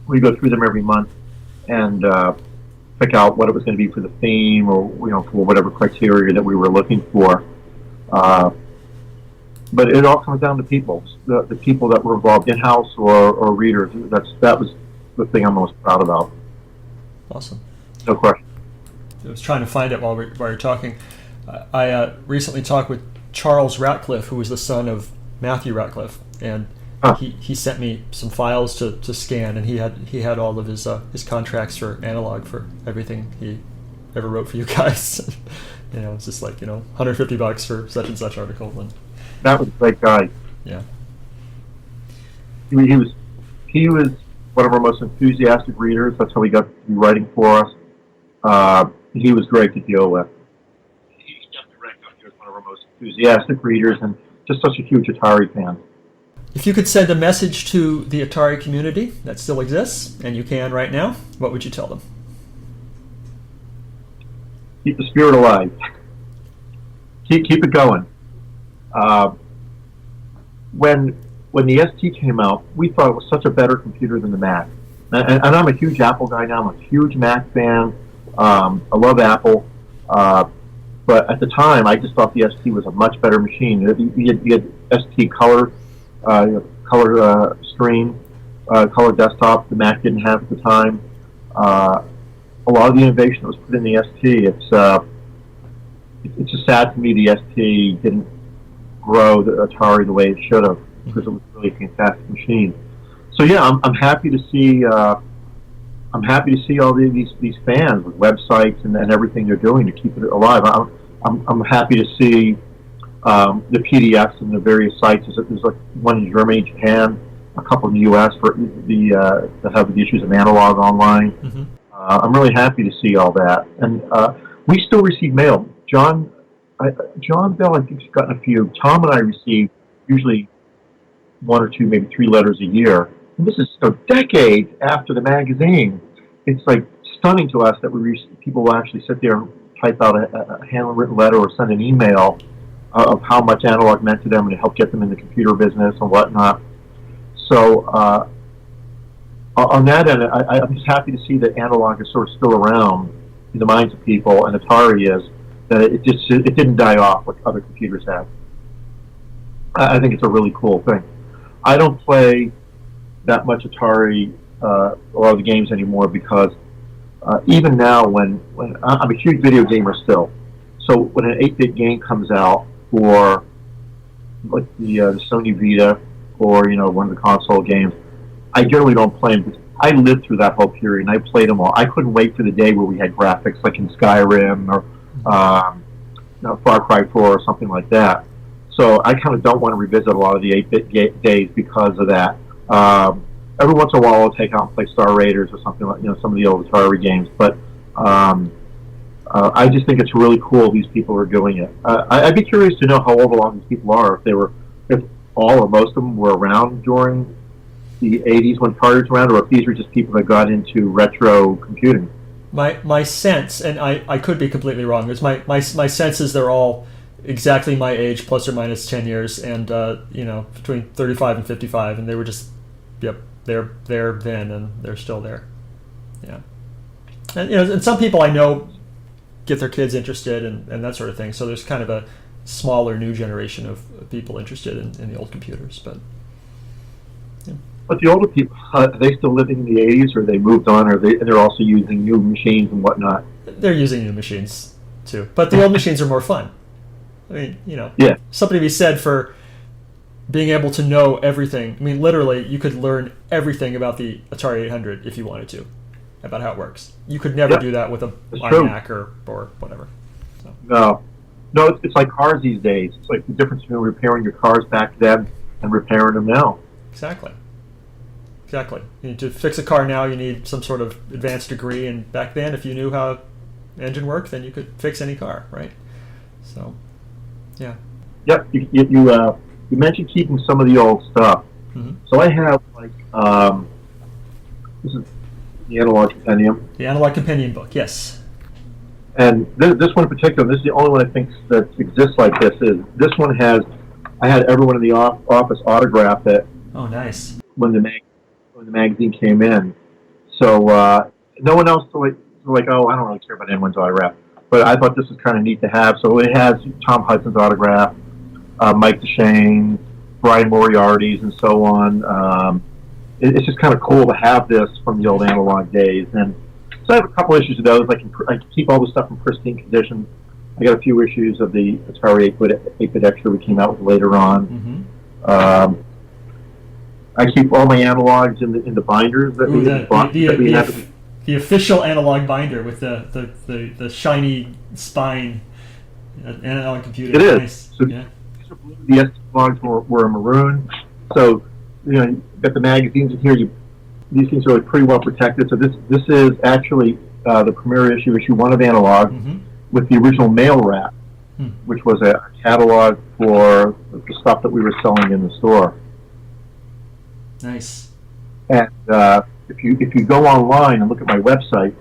We'd go through them every month and pick out what it was going to be for the theme, or for whatever criteria that we were looking for. But it all comes down to people, the people that were involved in-house or readers. That was the thing I'm most proud about. Awesome. No question. I was trying to find it while you're talking. I recently talked with Charles Ratcliffe, who was the son of Matthew Ratcliffe, and he sent me some files to scan, and he had all of his contracts for A.N.A.L.O.G for everything he ever wrote for you guys. It's just like $150 for such and such article. And that was a great guy. Yeah. He was one of our most enthusiastic readers. That's how he got to be writing for us. He was great to deal with. He's definitely ranked up here as one of our most enthusiastic readers and just such a huge Atari fan. If you could send a message to the Atari community that still exists, and you can right now, what would you tell them? Keep the spirit alive. keep it going. When the ST came out, we thought it was such a better computer than the Mac. And I'm a huge Apple guy now. I'm a huge Mac fan. I love Apple. But at the time, I just thought the ST was a much better machine. You had ST color, color screen, color desktop. The Mac didn't have at the time. A lot of the innovation that was put in the ST, it's just sad to me the ST didn't grow the Atari the way it should have, because it was really a fantastic machine. So yeah, I'm happy to see all these fans with websites and everything they're doing to keep it alive. I'm happy to see the PDFs and the various sites. There's like one in Germany, Japan, a couple in the U.S. for to have the issues of Analog online. Mm-hmm. I'm really happy to see all that, and we still receive mail. John Bell, I think, has gotten a few. Tom and I receive usually 1 or 2, maybe 3 letters a year. And this is decades after the magazine. It's like stunning to us that people will actually sit there and type out a handwritten letter or send an email of how much Analog meant to them and to help get them in the computer business and whatnot. So on that end, I'm just happy to see that Analog is sort of still around in the minds of people, and Atari is. That it didn't die off like other computers have. I think it's a really cool thing. I don't play that much Atari, a lot of the games anymore, because even now when I'm a huge video gamer still, so when an 8-bit game comes out for like the Sony Vita or one of the console games, I generally don't play them because I lived through that whole period and I played them all. I couldn't wait for the day where we had graphics like in Skyrim or Far Cry 4 or something like that. So I kind of don't want to revisit a lot of the 8-bit days because of that. Every once in a while I'll take out and play Star Raiders or something like some of the old Atari games. But I just think it's really cool these people are doing it. I'd be curious to know how old a lot of these people are, if all or most of them were around during the 80s when Atari was around, or if these were just people that got into retro computing. My sense, and I could be completely wrong, is my sense is they're all exactly my age, plus or minus 10 years, and between 35 and 55, and they were just, they're there then, and they're still there. Yeah. And some people I know get their kids interested and that sort of thing, so there's kind of a smaller new generation of people interested in the old computers, but... Yeah. But the older people, are they still living in the 80s, or they moved on, or they're also using new machines and whatnot? They're using new machines, too. But the old machines are more fun. I mean, yeah. Something to be said for being able to know everything. I mean, literally, you could learn everything about the Atari 800 if you wanted to, about how it works. You could never do that with a iMac or whatever. So. No, it's like cars these days. It's like the difference between repairing your cars back then and repairing them now. Exactly. To fix a car now, you need some sort of advanced degree, and back then, if you knew how engine worked, then you could fix any car, right? So, yeah. Yep. You mentioned keeping some of the old stuff. Mm-hmm. So I have this is the Analog Compendium. The Analog Compendium book, yes. And this one in particular, this is the only one I think that exists like this. This one I had everyone in the office autograph it. Oh, nice. When the magazine came in, so no one else was like, oh, I don't really care about anyone's autograph. But I thought this was kind of neat to have. So it has Tom Hudson's autograph, Mike DesChenes, Brian Moriarty's, and so on. It's just kind of cool to have this from the old Analog days. And so I have a couple issues of those. I can keep all the stuff in pristine condition. I got a few issues of the Atari 8-bit Extra we came out with later on. Mm-hmm. I keep all my analogs in the binders that we have. The official Analog binder with the shiny spine Analog computer. It is. Nice. So yeah. The SD logs were maroon. So you got the magazines in here. These things are pretty well protected. So this is actually the premiere issue 1 of Analog, mm-hmm. with the original mail wrap, which was a catalog for the stuff that we were selling in the store. Nice. And if you go online and look at my website,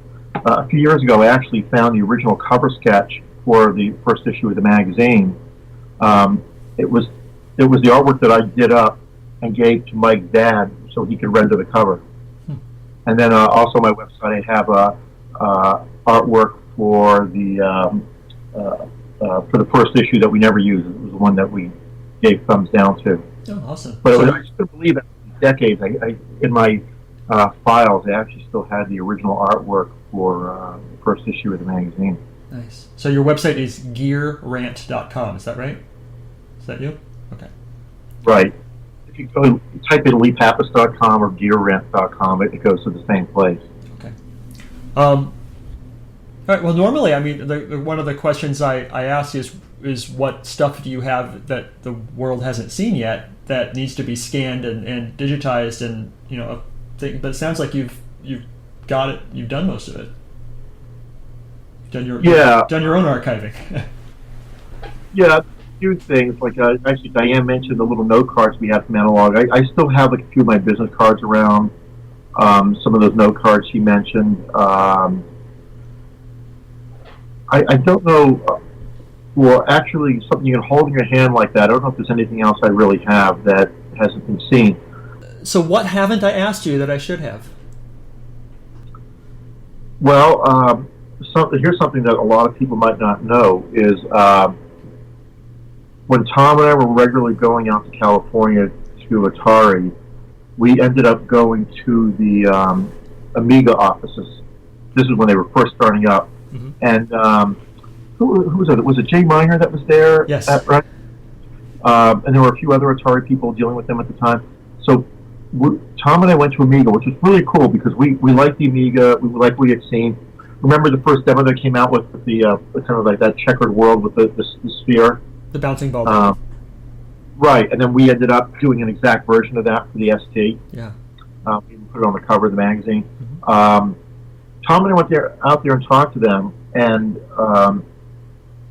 a few years ago I actually found the original cover sketch for the first issue of the magazine. It was the artwork that I did up and gave to Mike's dad so he could render the cover. And then also on my website I have artwork for the first issue that we never used. It was the one that we gave thumbs down to. Oh, awesome. But I just couldn't believe that decades. I in my files, I actually still had the original artwork for the first issue of the magazine. Nice. So your website is gearrant.com, is that right? Is that you? Okay. Right. If you go type in leepappas.com or gearrant.com, it goes to the same place. Okay. All right. Well, normally, I mean, one of the questions I ask is what stuff do you have that the world hasn't seen yet that needs to be scanned and digitized, and but it sounds like you've got it. You've done most of it. You've done your own archiving. Yeah, a few things. Like actually, Diane mentioned the little note cards we have from A.N.A.L.O.G. I still have like a few of my business cards around. Some of those note cards she mentioned. I don't know. Well, actually, something you can hold in your hand like that. I don't know if there's anything else I really have that hasn't been seen. So what haven't I asked you that I should have? Well, here's something that a lot of people might not know is when Tom and I were regularly going out to California to Atari, we ended up going to the Amiga offices. This is when they were first starting up. Mm-hmm. And who was it? Was it Jay Miner that was there? Yes. Right? And there were a few other Atari people dealing with them at the time. So Tom and I went to Amiga, which was really cool because we liked the Amiga. We liked what we had seen. Remember the first demo that came out with the kind of like that checkered world with the sphere? The bouncing ball. Right, and then we ended up doing an exact version of that for the ST. Yeah. We put it on the cover of the magazine. Mm-hmm. Tom and I went out there and talked to them, and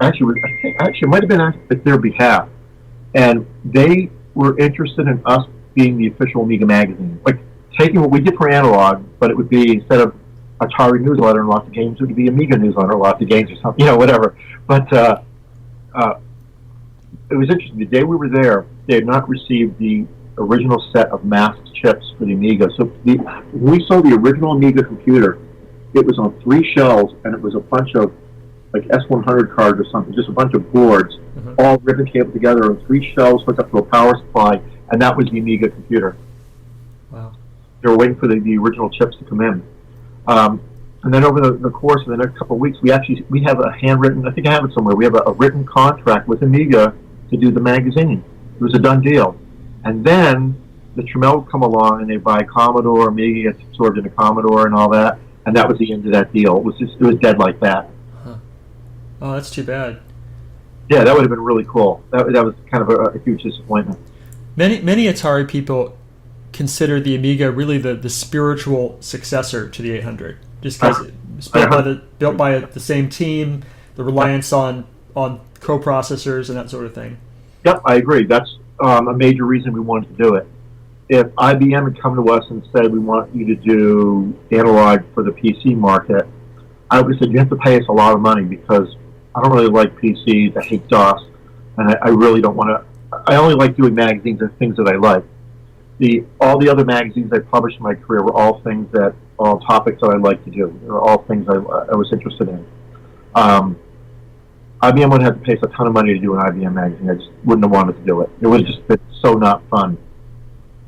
actually, it might have been at their behalf, and they were interested in us being the official Amiga magazine, like taking what we did for A.N.A.L.O.G, but it would be instead of Atari newsletter and lots of games, it would be Amiga newsletter and lots of games or something, whatever. But it was interesting. The day we were there, they had not received the original set of masked chips for the Amiga. So when we saw the original Amiga computer, it was on 3 shelves, and it was a bunch of like S100 cards or something, just a bunch of boards, mm-hmm. all ribbon cabled together on 3 shelves hooked up to a power supply, and that was the Amiga computer. Wow. They were waiting for the original chips to come in. And then over the course of the next couple of weeks, we have a handwritten, I think I have it somewhere, we have a written contract with Amiga to do the magazine. It was a done deal. And then the Tramiel come along and they buy Commodore, Amiga gets absorbed into Commodore and all that, and that was the end of that deal. It was dead like that. Huh. Oh, that's too bad. Yeah, that would have been really cool. That was kind of a huge disappointment. Many Atari people consider the Amiga really the spiritual successor to the 800, just because it's built by the same team, the reliance on coprocessors and that sort of thing. Yep, I agree. That's a major reason we wanted to do it. If IBM had come to us and said, we want you to do A.N.A.L.O.G for the PC market, I would have said, you have to pay us a lot of money because I don't really like PCs, I hate DOS, and I really don't want to. I only like doing magazines and things that I like. All the other magazines I published in my career were all topics that I like to do. They were all things I was interested in. IBM would have to pay us a ton of money to do an IBM magazine. I just wouldn't have wanted to do it. It would have just been so not fun.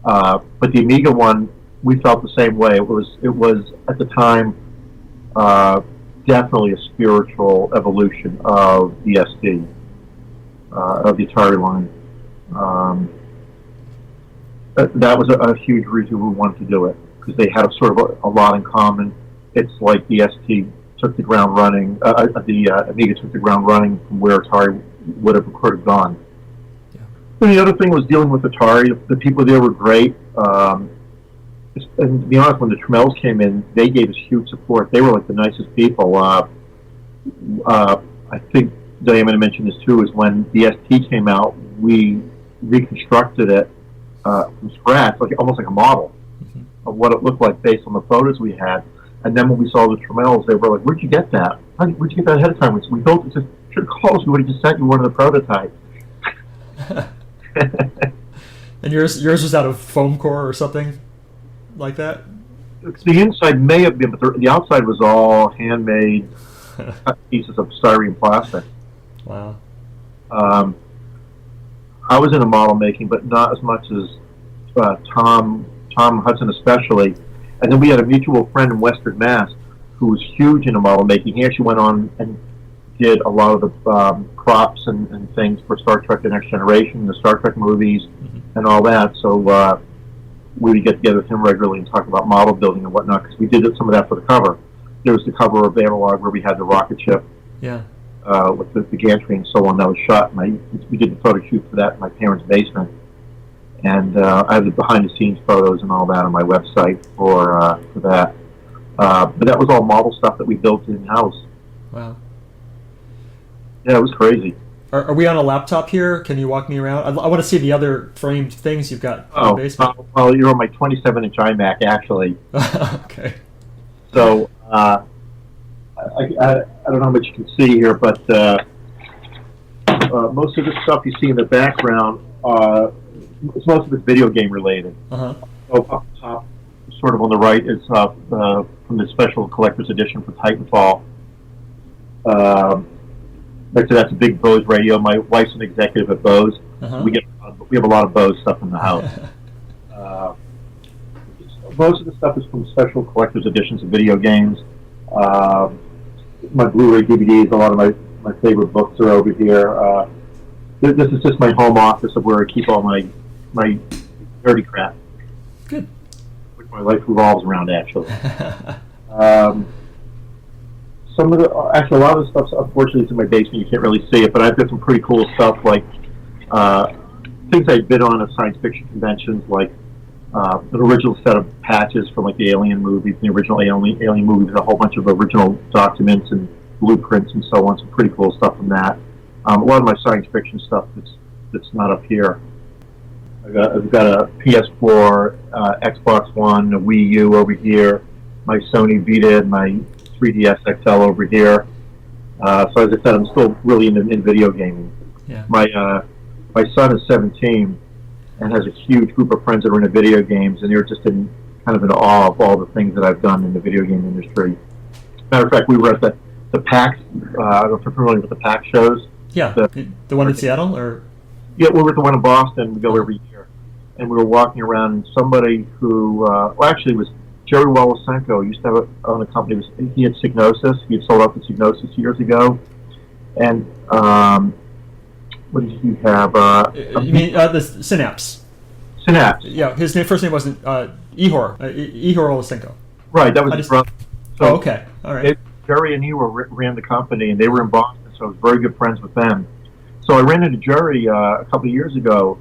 But the Amiga one, we felt the same way. It was at the time definitely a spiritual evolution of the SD, of the Atari line. That was a huge reason we wanted to do it, because they had a lot in common. It's like the ST took the ground running, the Amiga took the ground running from where Atari could have gone. Yeah. And the other thing was dealing with Atari. The people there were great. And to be honest, when the Tramiels came in, they gave us huge support. They were like the nicest people. I think Diane might have mentioned this too, is when the ST came out, we reconstructed it from scratch, almost like a model mm-hmm. of what it looked like based on the photos we had. And then when we saw the Tramiels, they were like, "Where'd you get that? Where'd you get that ahead of time?" We built it just your calls. We would have just sent you one of the prototypes. And yours was out of foam core or something like that? The inside may have been, but the outside was all handmade cut pieces of styrene plastic. Wow. I was into model making, but not as much as Tom Hudson especially. And then we had a mutual friend in Western Mass who was huge into model making. He actually went on and did a lot of the props and things for Star Trek The Next Generation, the Star Trek movies, and all that. So we would get together with him regularly and talk about model building and whatnot, because we did some of that for the cover. There was the cover of A.N.A.L.O.G where we had the rocket ship with the gantry and so on that was shot. We did the photo shoot for that in my parents' basement. And I have the behind-the-scenes photos and all that on my website for that. But that was all model stuff that we built in-house. Wow. Yeah, it was crazy. Are we on a laptop here? Can you walk me around? I want to see the otother framed things you've got in the basement. Well, you're on my 27-inch iMac, actually. Okay. So, I don't know how much you can see here, but most of the stuff you see in the background, most of it's video game related. Uh-huh. So up top, sort of on the right, is from the special collector's edition for Titanfall. That's a big Bose radio. My wife's an executive at Bose. Uh-huh. We have a lot of Bose stuff in the house. Most of the stuff is from special collector's editions of video games. My Blu-ray DVDs, a lot of my favorite books are over here. This is just my home office of where I keep all my nerdy crap. Good. Which my life revolves around, actually. A lot of the stuff, unfortunately, is in my basement. You can't really see it, but I've got some pretty cool stuff, like things I bid on at science fiction conventions, like an original set of patches from like the Alien movies, the original Alien movies, a whole bunch of original documents and blueprints and so on. Some pretty cool stuff from that. A lot of my science fiction stuff that's not up here. I've got a PS4, Xbox One, a Wii U over here, my Sony Vita, and my 3DS XL over here. So as I said, I'm still really in video gaming. Yeah. My son is 17 and has a huge group of friends that are into video games, and they're just in awe of all the things that I've done in the video game industry. Matter of fact, we were at the PAX. I don't know if you're familiar with the PAX shows. Yeah, the one in Seattle, or? Yeah, we were at the one in Boston. We go every year, and we were walking around, and somebody who, actually, it was Jerry Wolosenko. Used to own a company. He had Signosis. He had sold out to Signosis years ago, and what did he have? You mean the Synapse? Synapse. Yeah, his first name wasn't Ihor Wolosenko. Right, that was his brother. So okay, all right. Jerry and Ihor ran the company, and they were in Boston, so I was very good friends with them. So I ran into Jerry a couple of years ago,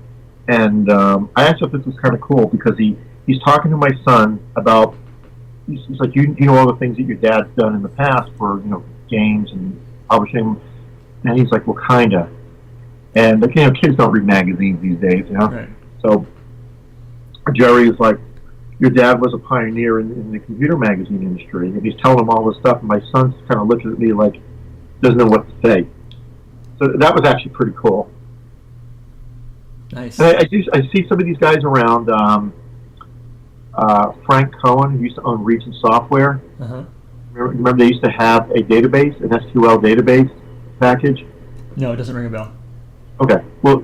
and I asked if this was kind of cool, because he's talking to my son about, he's like, you know all the things that your dad's done in the past for, games and publishing, and he's like, well, kinda. And kids don't read magazines these days, Right. So Jerry is like, your dad was a pioneer in the computer magazine industry, and he's telling him all this stuff, and my son kind of looks at me like, doesn't know what to say. So that was actually pretty cool. Nice. And I see some of these guys around. Frank Cohen, who used to own Region Software. Uh-huh. Remember they used to have a database, an SQL database package? No, it doesn't ring a bell. Okay. Well,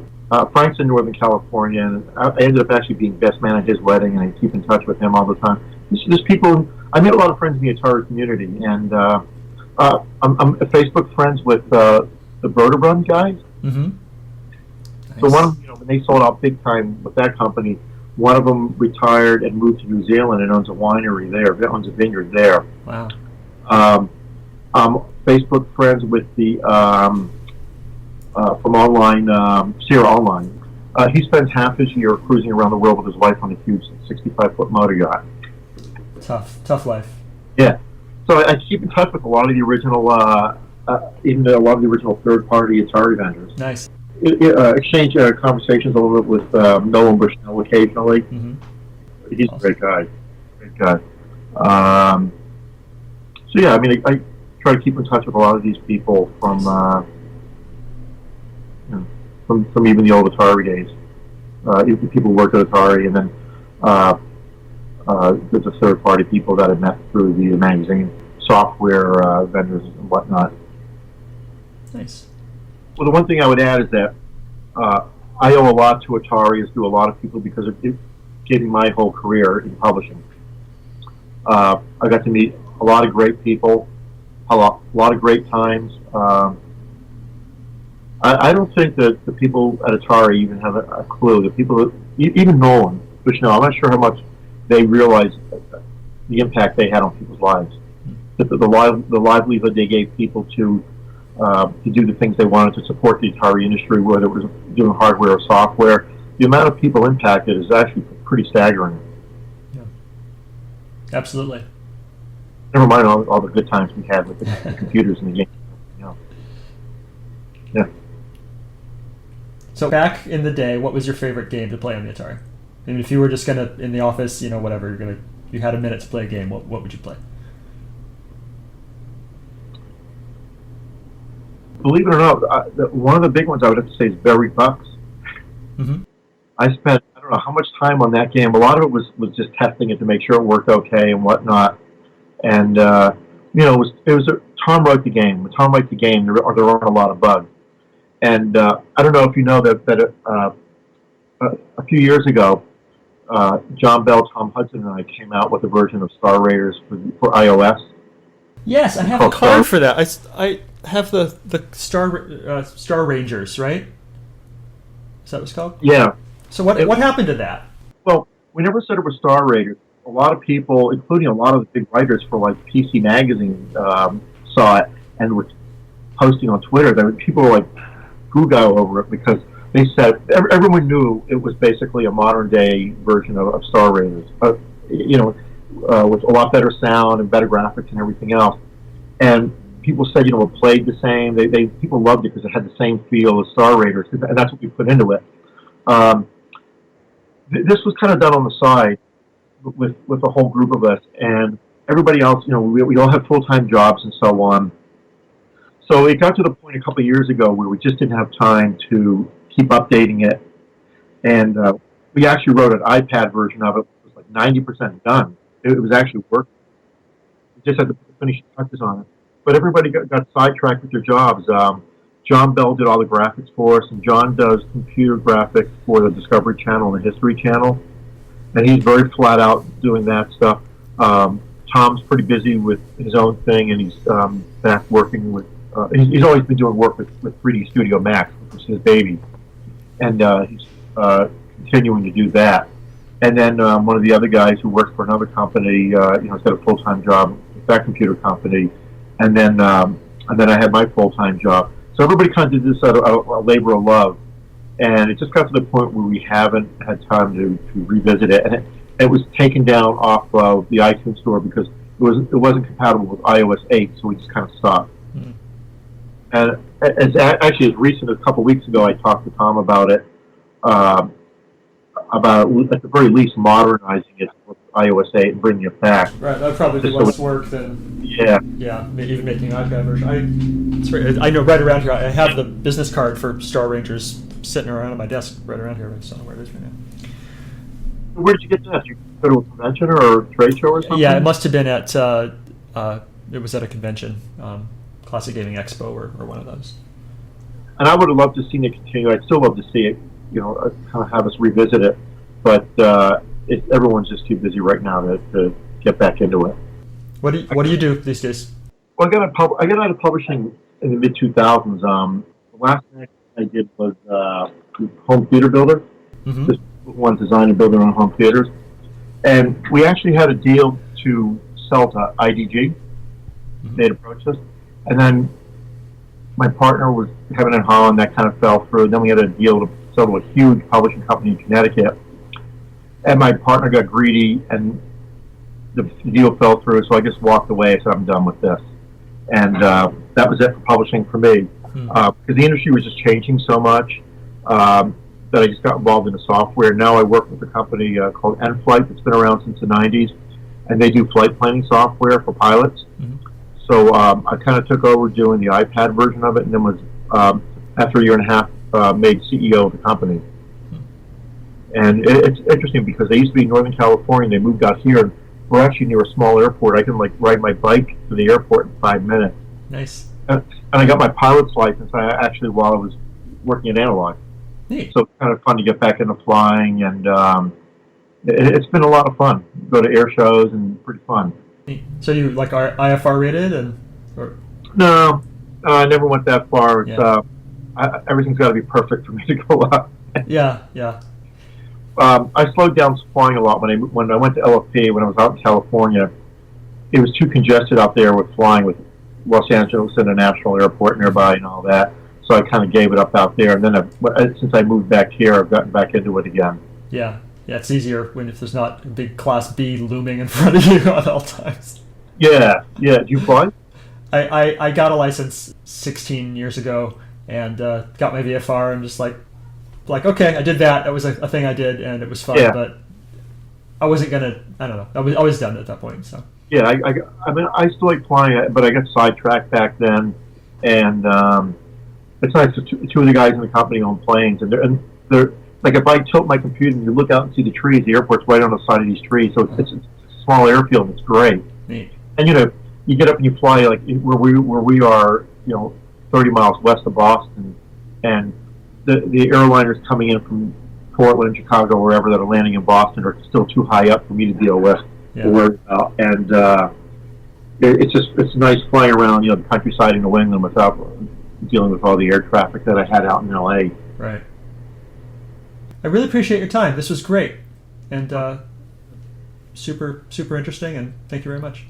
Frank's in Northern California, and I ended up actually being best man at his wedding, and I keep in touch with him all the time. There's people. I met a lot of friends in the Atari community, and I'm Facebook friends with the Retrobriting guys. Mm-hmm. Nice. So one of them, when they sold out big time with that company, one of them retired and moved to New Zealand and owns a winery there. Owns a vineyard there. Wow. I'm Facebook friends with the from online Sierra Online. He spends half his year cruising around the world with his wife on a huge 65-foot motor yacht. Tough life. Yeah. So I keep in touch with a lot of the original, even a lot of the original third-party Atari vendors. Nice. Exchange conversations a little bit with Nolan Bushnell occasionally. Mm-hmm. He's awesome. A great guy. So yeah, I mean, I try to keep in touch with a lot of these people from from even the old Atari days. Even people who worked at Atari, and then there's a third-party people that I met through the magazine, software vendors and whatnot. Nice. Well, the one thing I would add is that I owe a lot to Atari, as do a lot of people, because it gave me my whole career in publishing. I got to meet a lot of great people, a lot of great times. I don't think that the people at Atari even have a clue. The people, even Nolan, which I'm not sure how much they realize the impact they had on people's lives. The livelihood they gave people to do the things they wanted to support the Atari industry, whether it was doing hardware or software. The amount of people impacted is actually pretty staggering. Yeah, absolutely. Never mind all the good times we had with the computers and the games. Yeah. So back in the day, what was your favorite game to play on the Atari? I mean, if you were just in the office, whatever, you had a minute to play a game, what would you play? Believe it or not, one of the big ones I would have to say is Berry Bucks. Mm-hmm. I spent, I don't know how much time on that game. A lot of it was just testing it to make sure it worked okay and whatnot. And, it was Tom wrote the game. When Tom wrote the game, there were a lot of bugs. And I don't know if you know that a few years ago, John Bell, Tom Hudson, and I came out with a version of Star Raiders for iOS. Yes, I have a card for that. I have the Star Rangers, right? Is that what it's called? Yeah. So what happened to that? Well, we never said it was Star Raiders. A lot of people, including a lot of the big writers for like PC Magazine, saw it and were posting on Twitter. People were like goo-gaw over it because they said everyone knew it was basically a modern-day version of Star Raiders, with a lot better sound and better graphics and everything else. And people said, it played the same. People loved it because it had the same feel as Star Raiders, and that's what we put into it. This was kind of done on the side with a whole group of us, and everybody else, we all have full-time jobs and so on. So it got to the point a couple of years ago where we just didn't have time to keep updating it, and we actually wrote an iPad version of it. It was like 90% done. It was actually working. We just had to put the finishing touches on it. But everybody got sidetracked with their jobs. John Bell did all the graphics for us, and John does computer graphics for the Discovery Channel and the History Channel, and he's very flat out doing that stuff. Tom's pretty busy with his own thing, and he's back working with. He's always been doing work with 3D Studio Max, which was his baby, and he's continuing to do that. And then one of the other guys who works for another company, has got a full-time job with that computer company, and then I had my full-time job. So everybody kind of did this out of a labor of love, and it just got to the point where we haven't had time to revisit it, and it was taken down off of the iTunes store because it wasn't compatible with iOS 8, so we just kind of stopped. Mm-hmm. And as recent as a couple of weeks ago, I talked to Tom about it, about at the very least modernizing it with iOS 8 and bringing it back. Right, that'd probably be less work than even making an iPad version. I know right around here I have the business card for Star Rangers sitting around on my desk right around here. I don't know where it is right now. Where did you get that? Did you go to a convention or a trade show or something? Yeah, it must have been at it was at a convention, Classic Gaming Expo or one of those. And I would have loved to see it continue. I'd still love to see it, kind of have us revisit it, but everyone's just too busy right now to get back into it. What do you do these days? Well, I got out of publishing in the mid 2000s. The last thing I did was home theater builder. Mm-hmm. Just one design and build their own home theaters, and we actually had a deal to sell to IDG. Mm-hmm. They'd approached us, and then my partner was having in Holland. That kind of fell through. Then we had a deal to sell to a huge publishing company in Connecticut, and my partner got greedy, and the deal fell through. So I just walked away. I said, I'm done with this, and that was it for publishing for me, because the industry was just changing so much that I just got involved in the software. Now I work with a company called N-Flight that's been around since the 90s, and they do flight planning software for pilots. Mm-hmm. So I kind of took over doing the iPad version of it, and then was after a year and a half made CEO of the company. And it's interesting because they used to be in Northern California. They moved out here. And we're actually near a small airport. I can ride my bike to the airport in 5 minutes. Nice. And I got my pilot's license while I was working at A.N.A.L.O.G. Neat. So it's kind of fun to get back into flying, and it's been a lot of fun. Go to air shows and pretty fun. Neat. So you are IFR rated or? No, I never went that far. It's, yeah. Everything's got to be perfect for me to go up. Yeah. I slowed down flying a lot when I went to LFP, when I was out in California. It was too congested out there with flying with Los Angeles International Airport nearby and all that. So I kind of gave it up out there. And then since I moved back here, I've gotten back into it again. Yeah, it's easier if there's not a big Class B looming in front of you at all times. Yeah. Do you fly? I got a license 16 years ago and got my VFR and just like okay, I did that. That was a thing I did and it was fun. Yeah. But I wasn't gonna. I don't know. I was done at that point. So. Yeah, I still like flying, but I got sidetracked back then, and it's nice. Two of the guys in the company own planes, and they're like, if I tilt my computer and you look out and see the trees, the airport's right on the side of these trees, so it's a small airfield. It's great. Neat. And you get up and you fly like where we are, 30 miles west of Boston, and the airliners coming in from Portland, Chicago, wherever that are landing in Boston are still too high up for me to deal with. Yeah. And it's nice flying around, the countryside in New England without dealing with all the air traffic that I had out in LA. Right. I really appreciate your time. This was great, and super interesting. And thank you very much.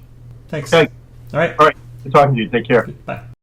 Thanks. Okay. All right. Good talking to you. Take care. Bye.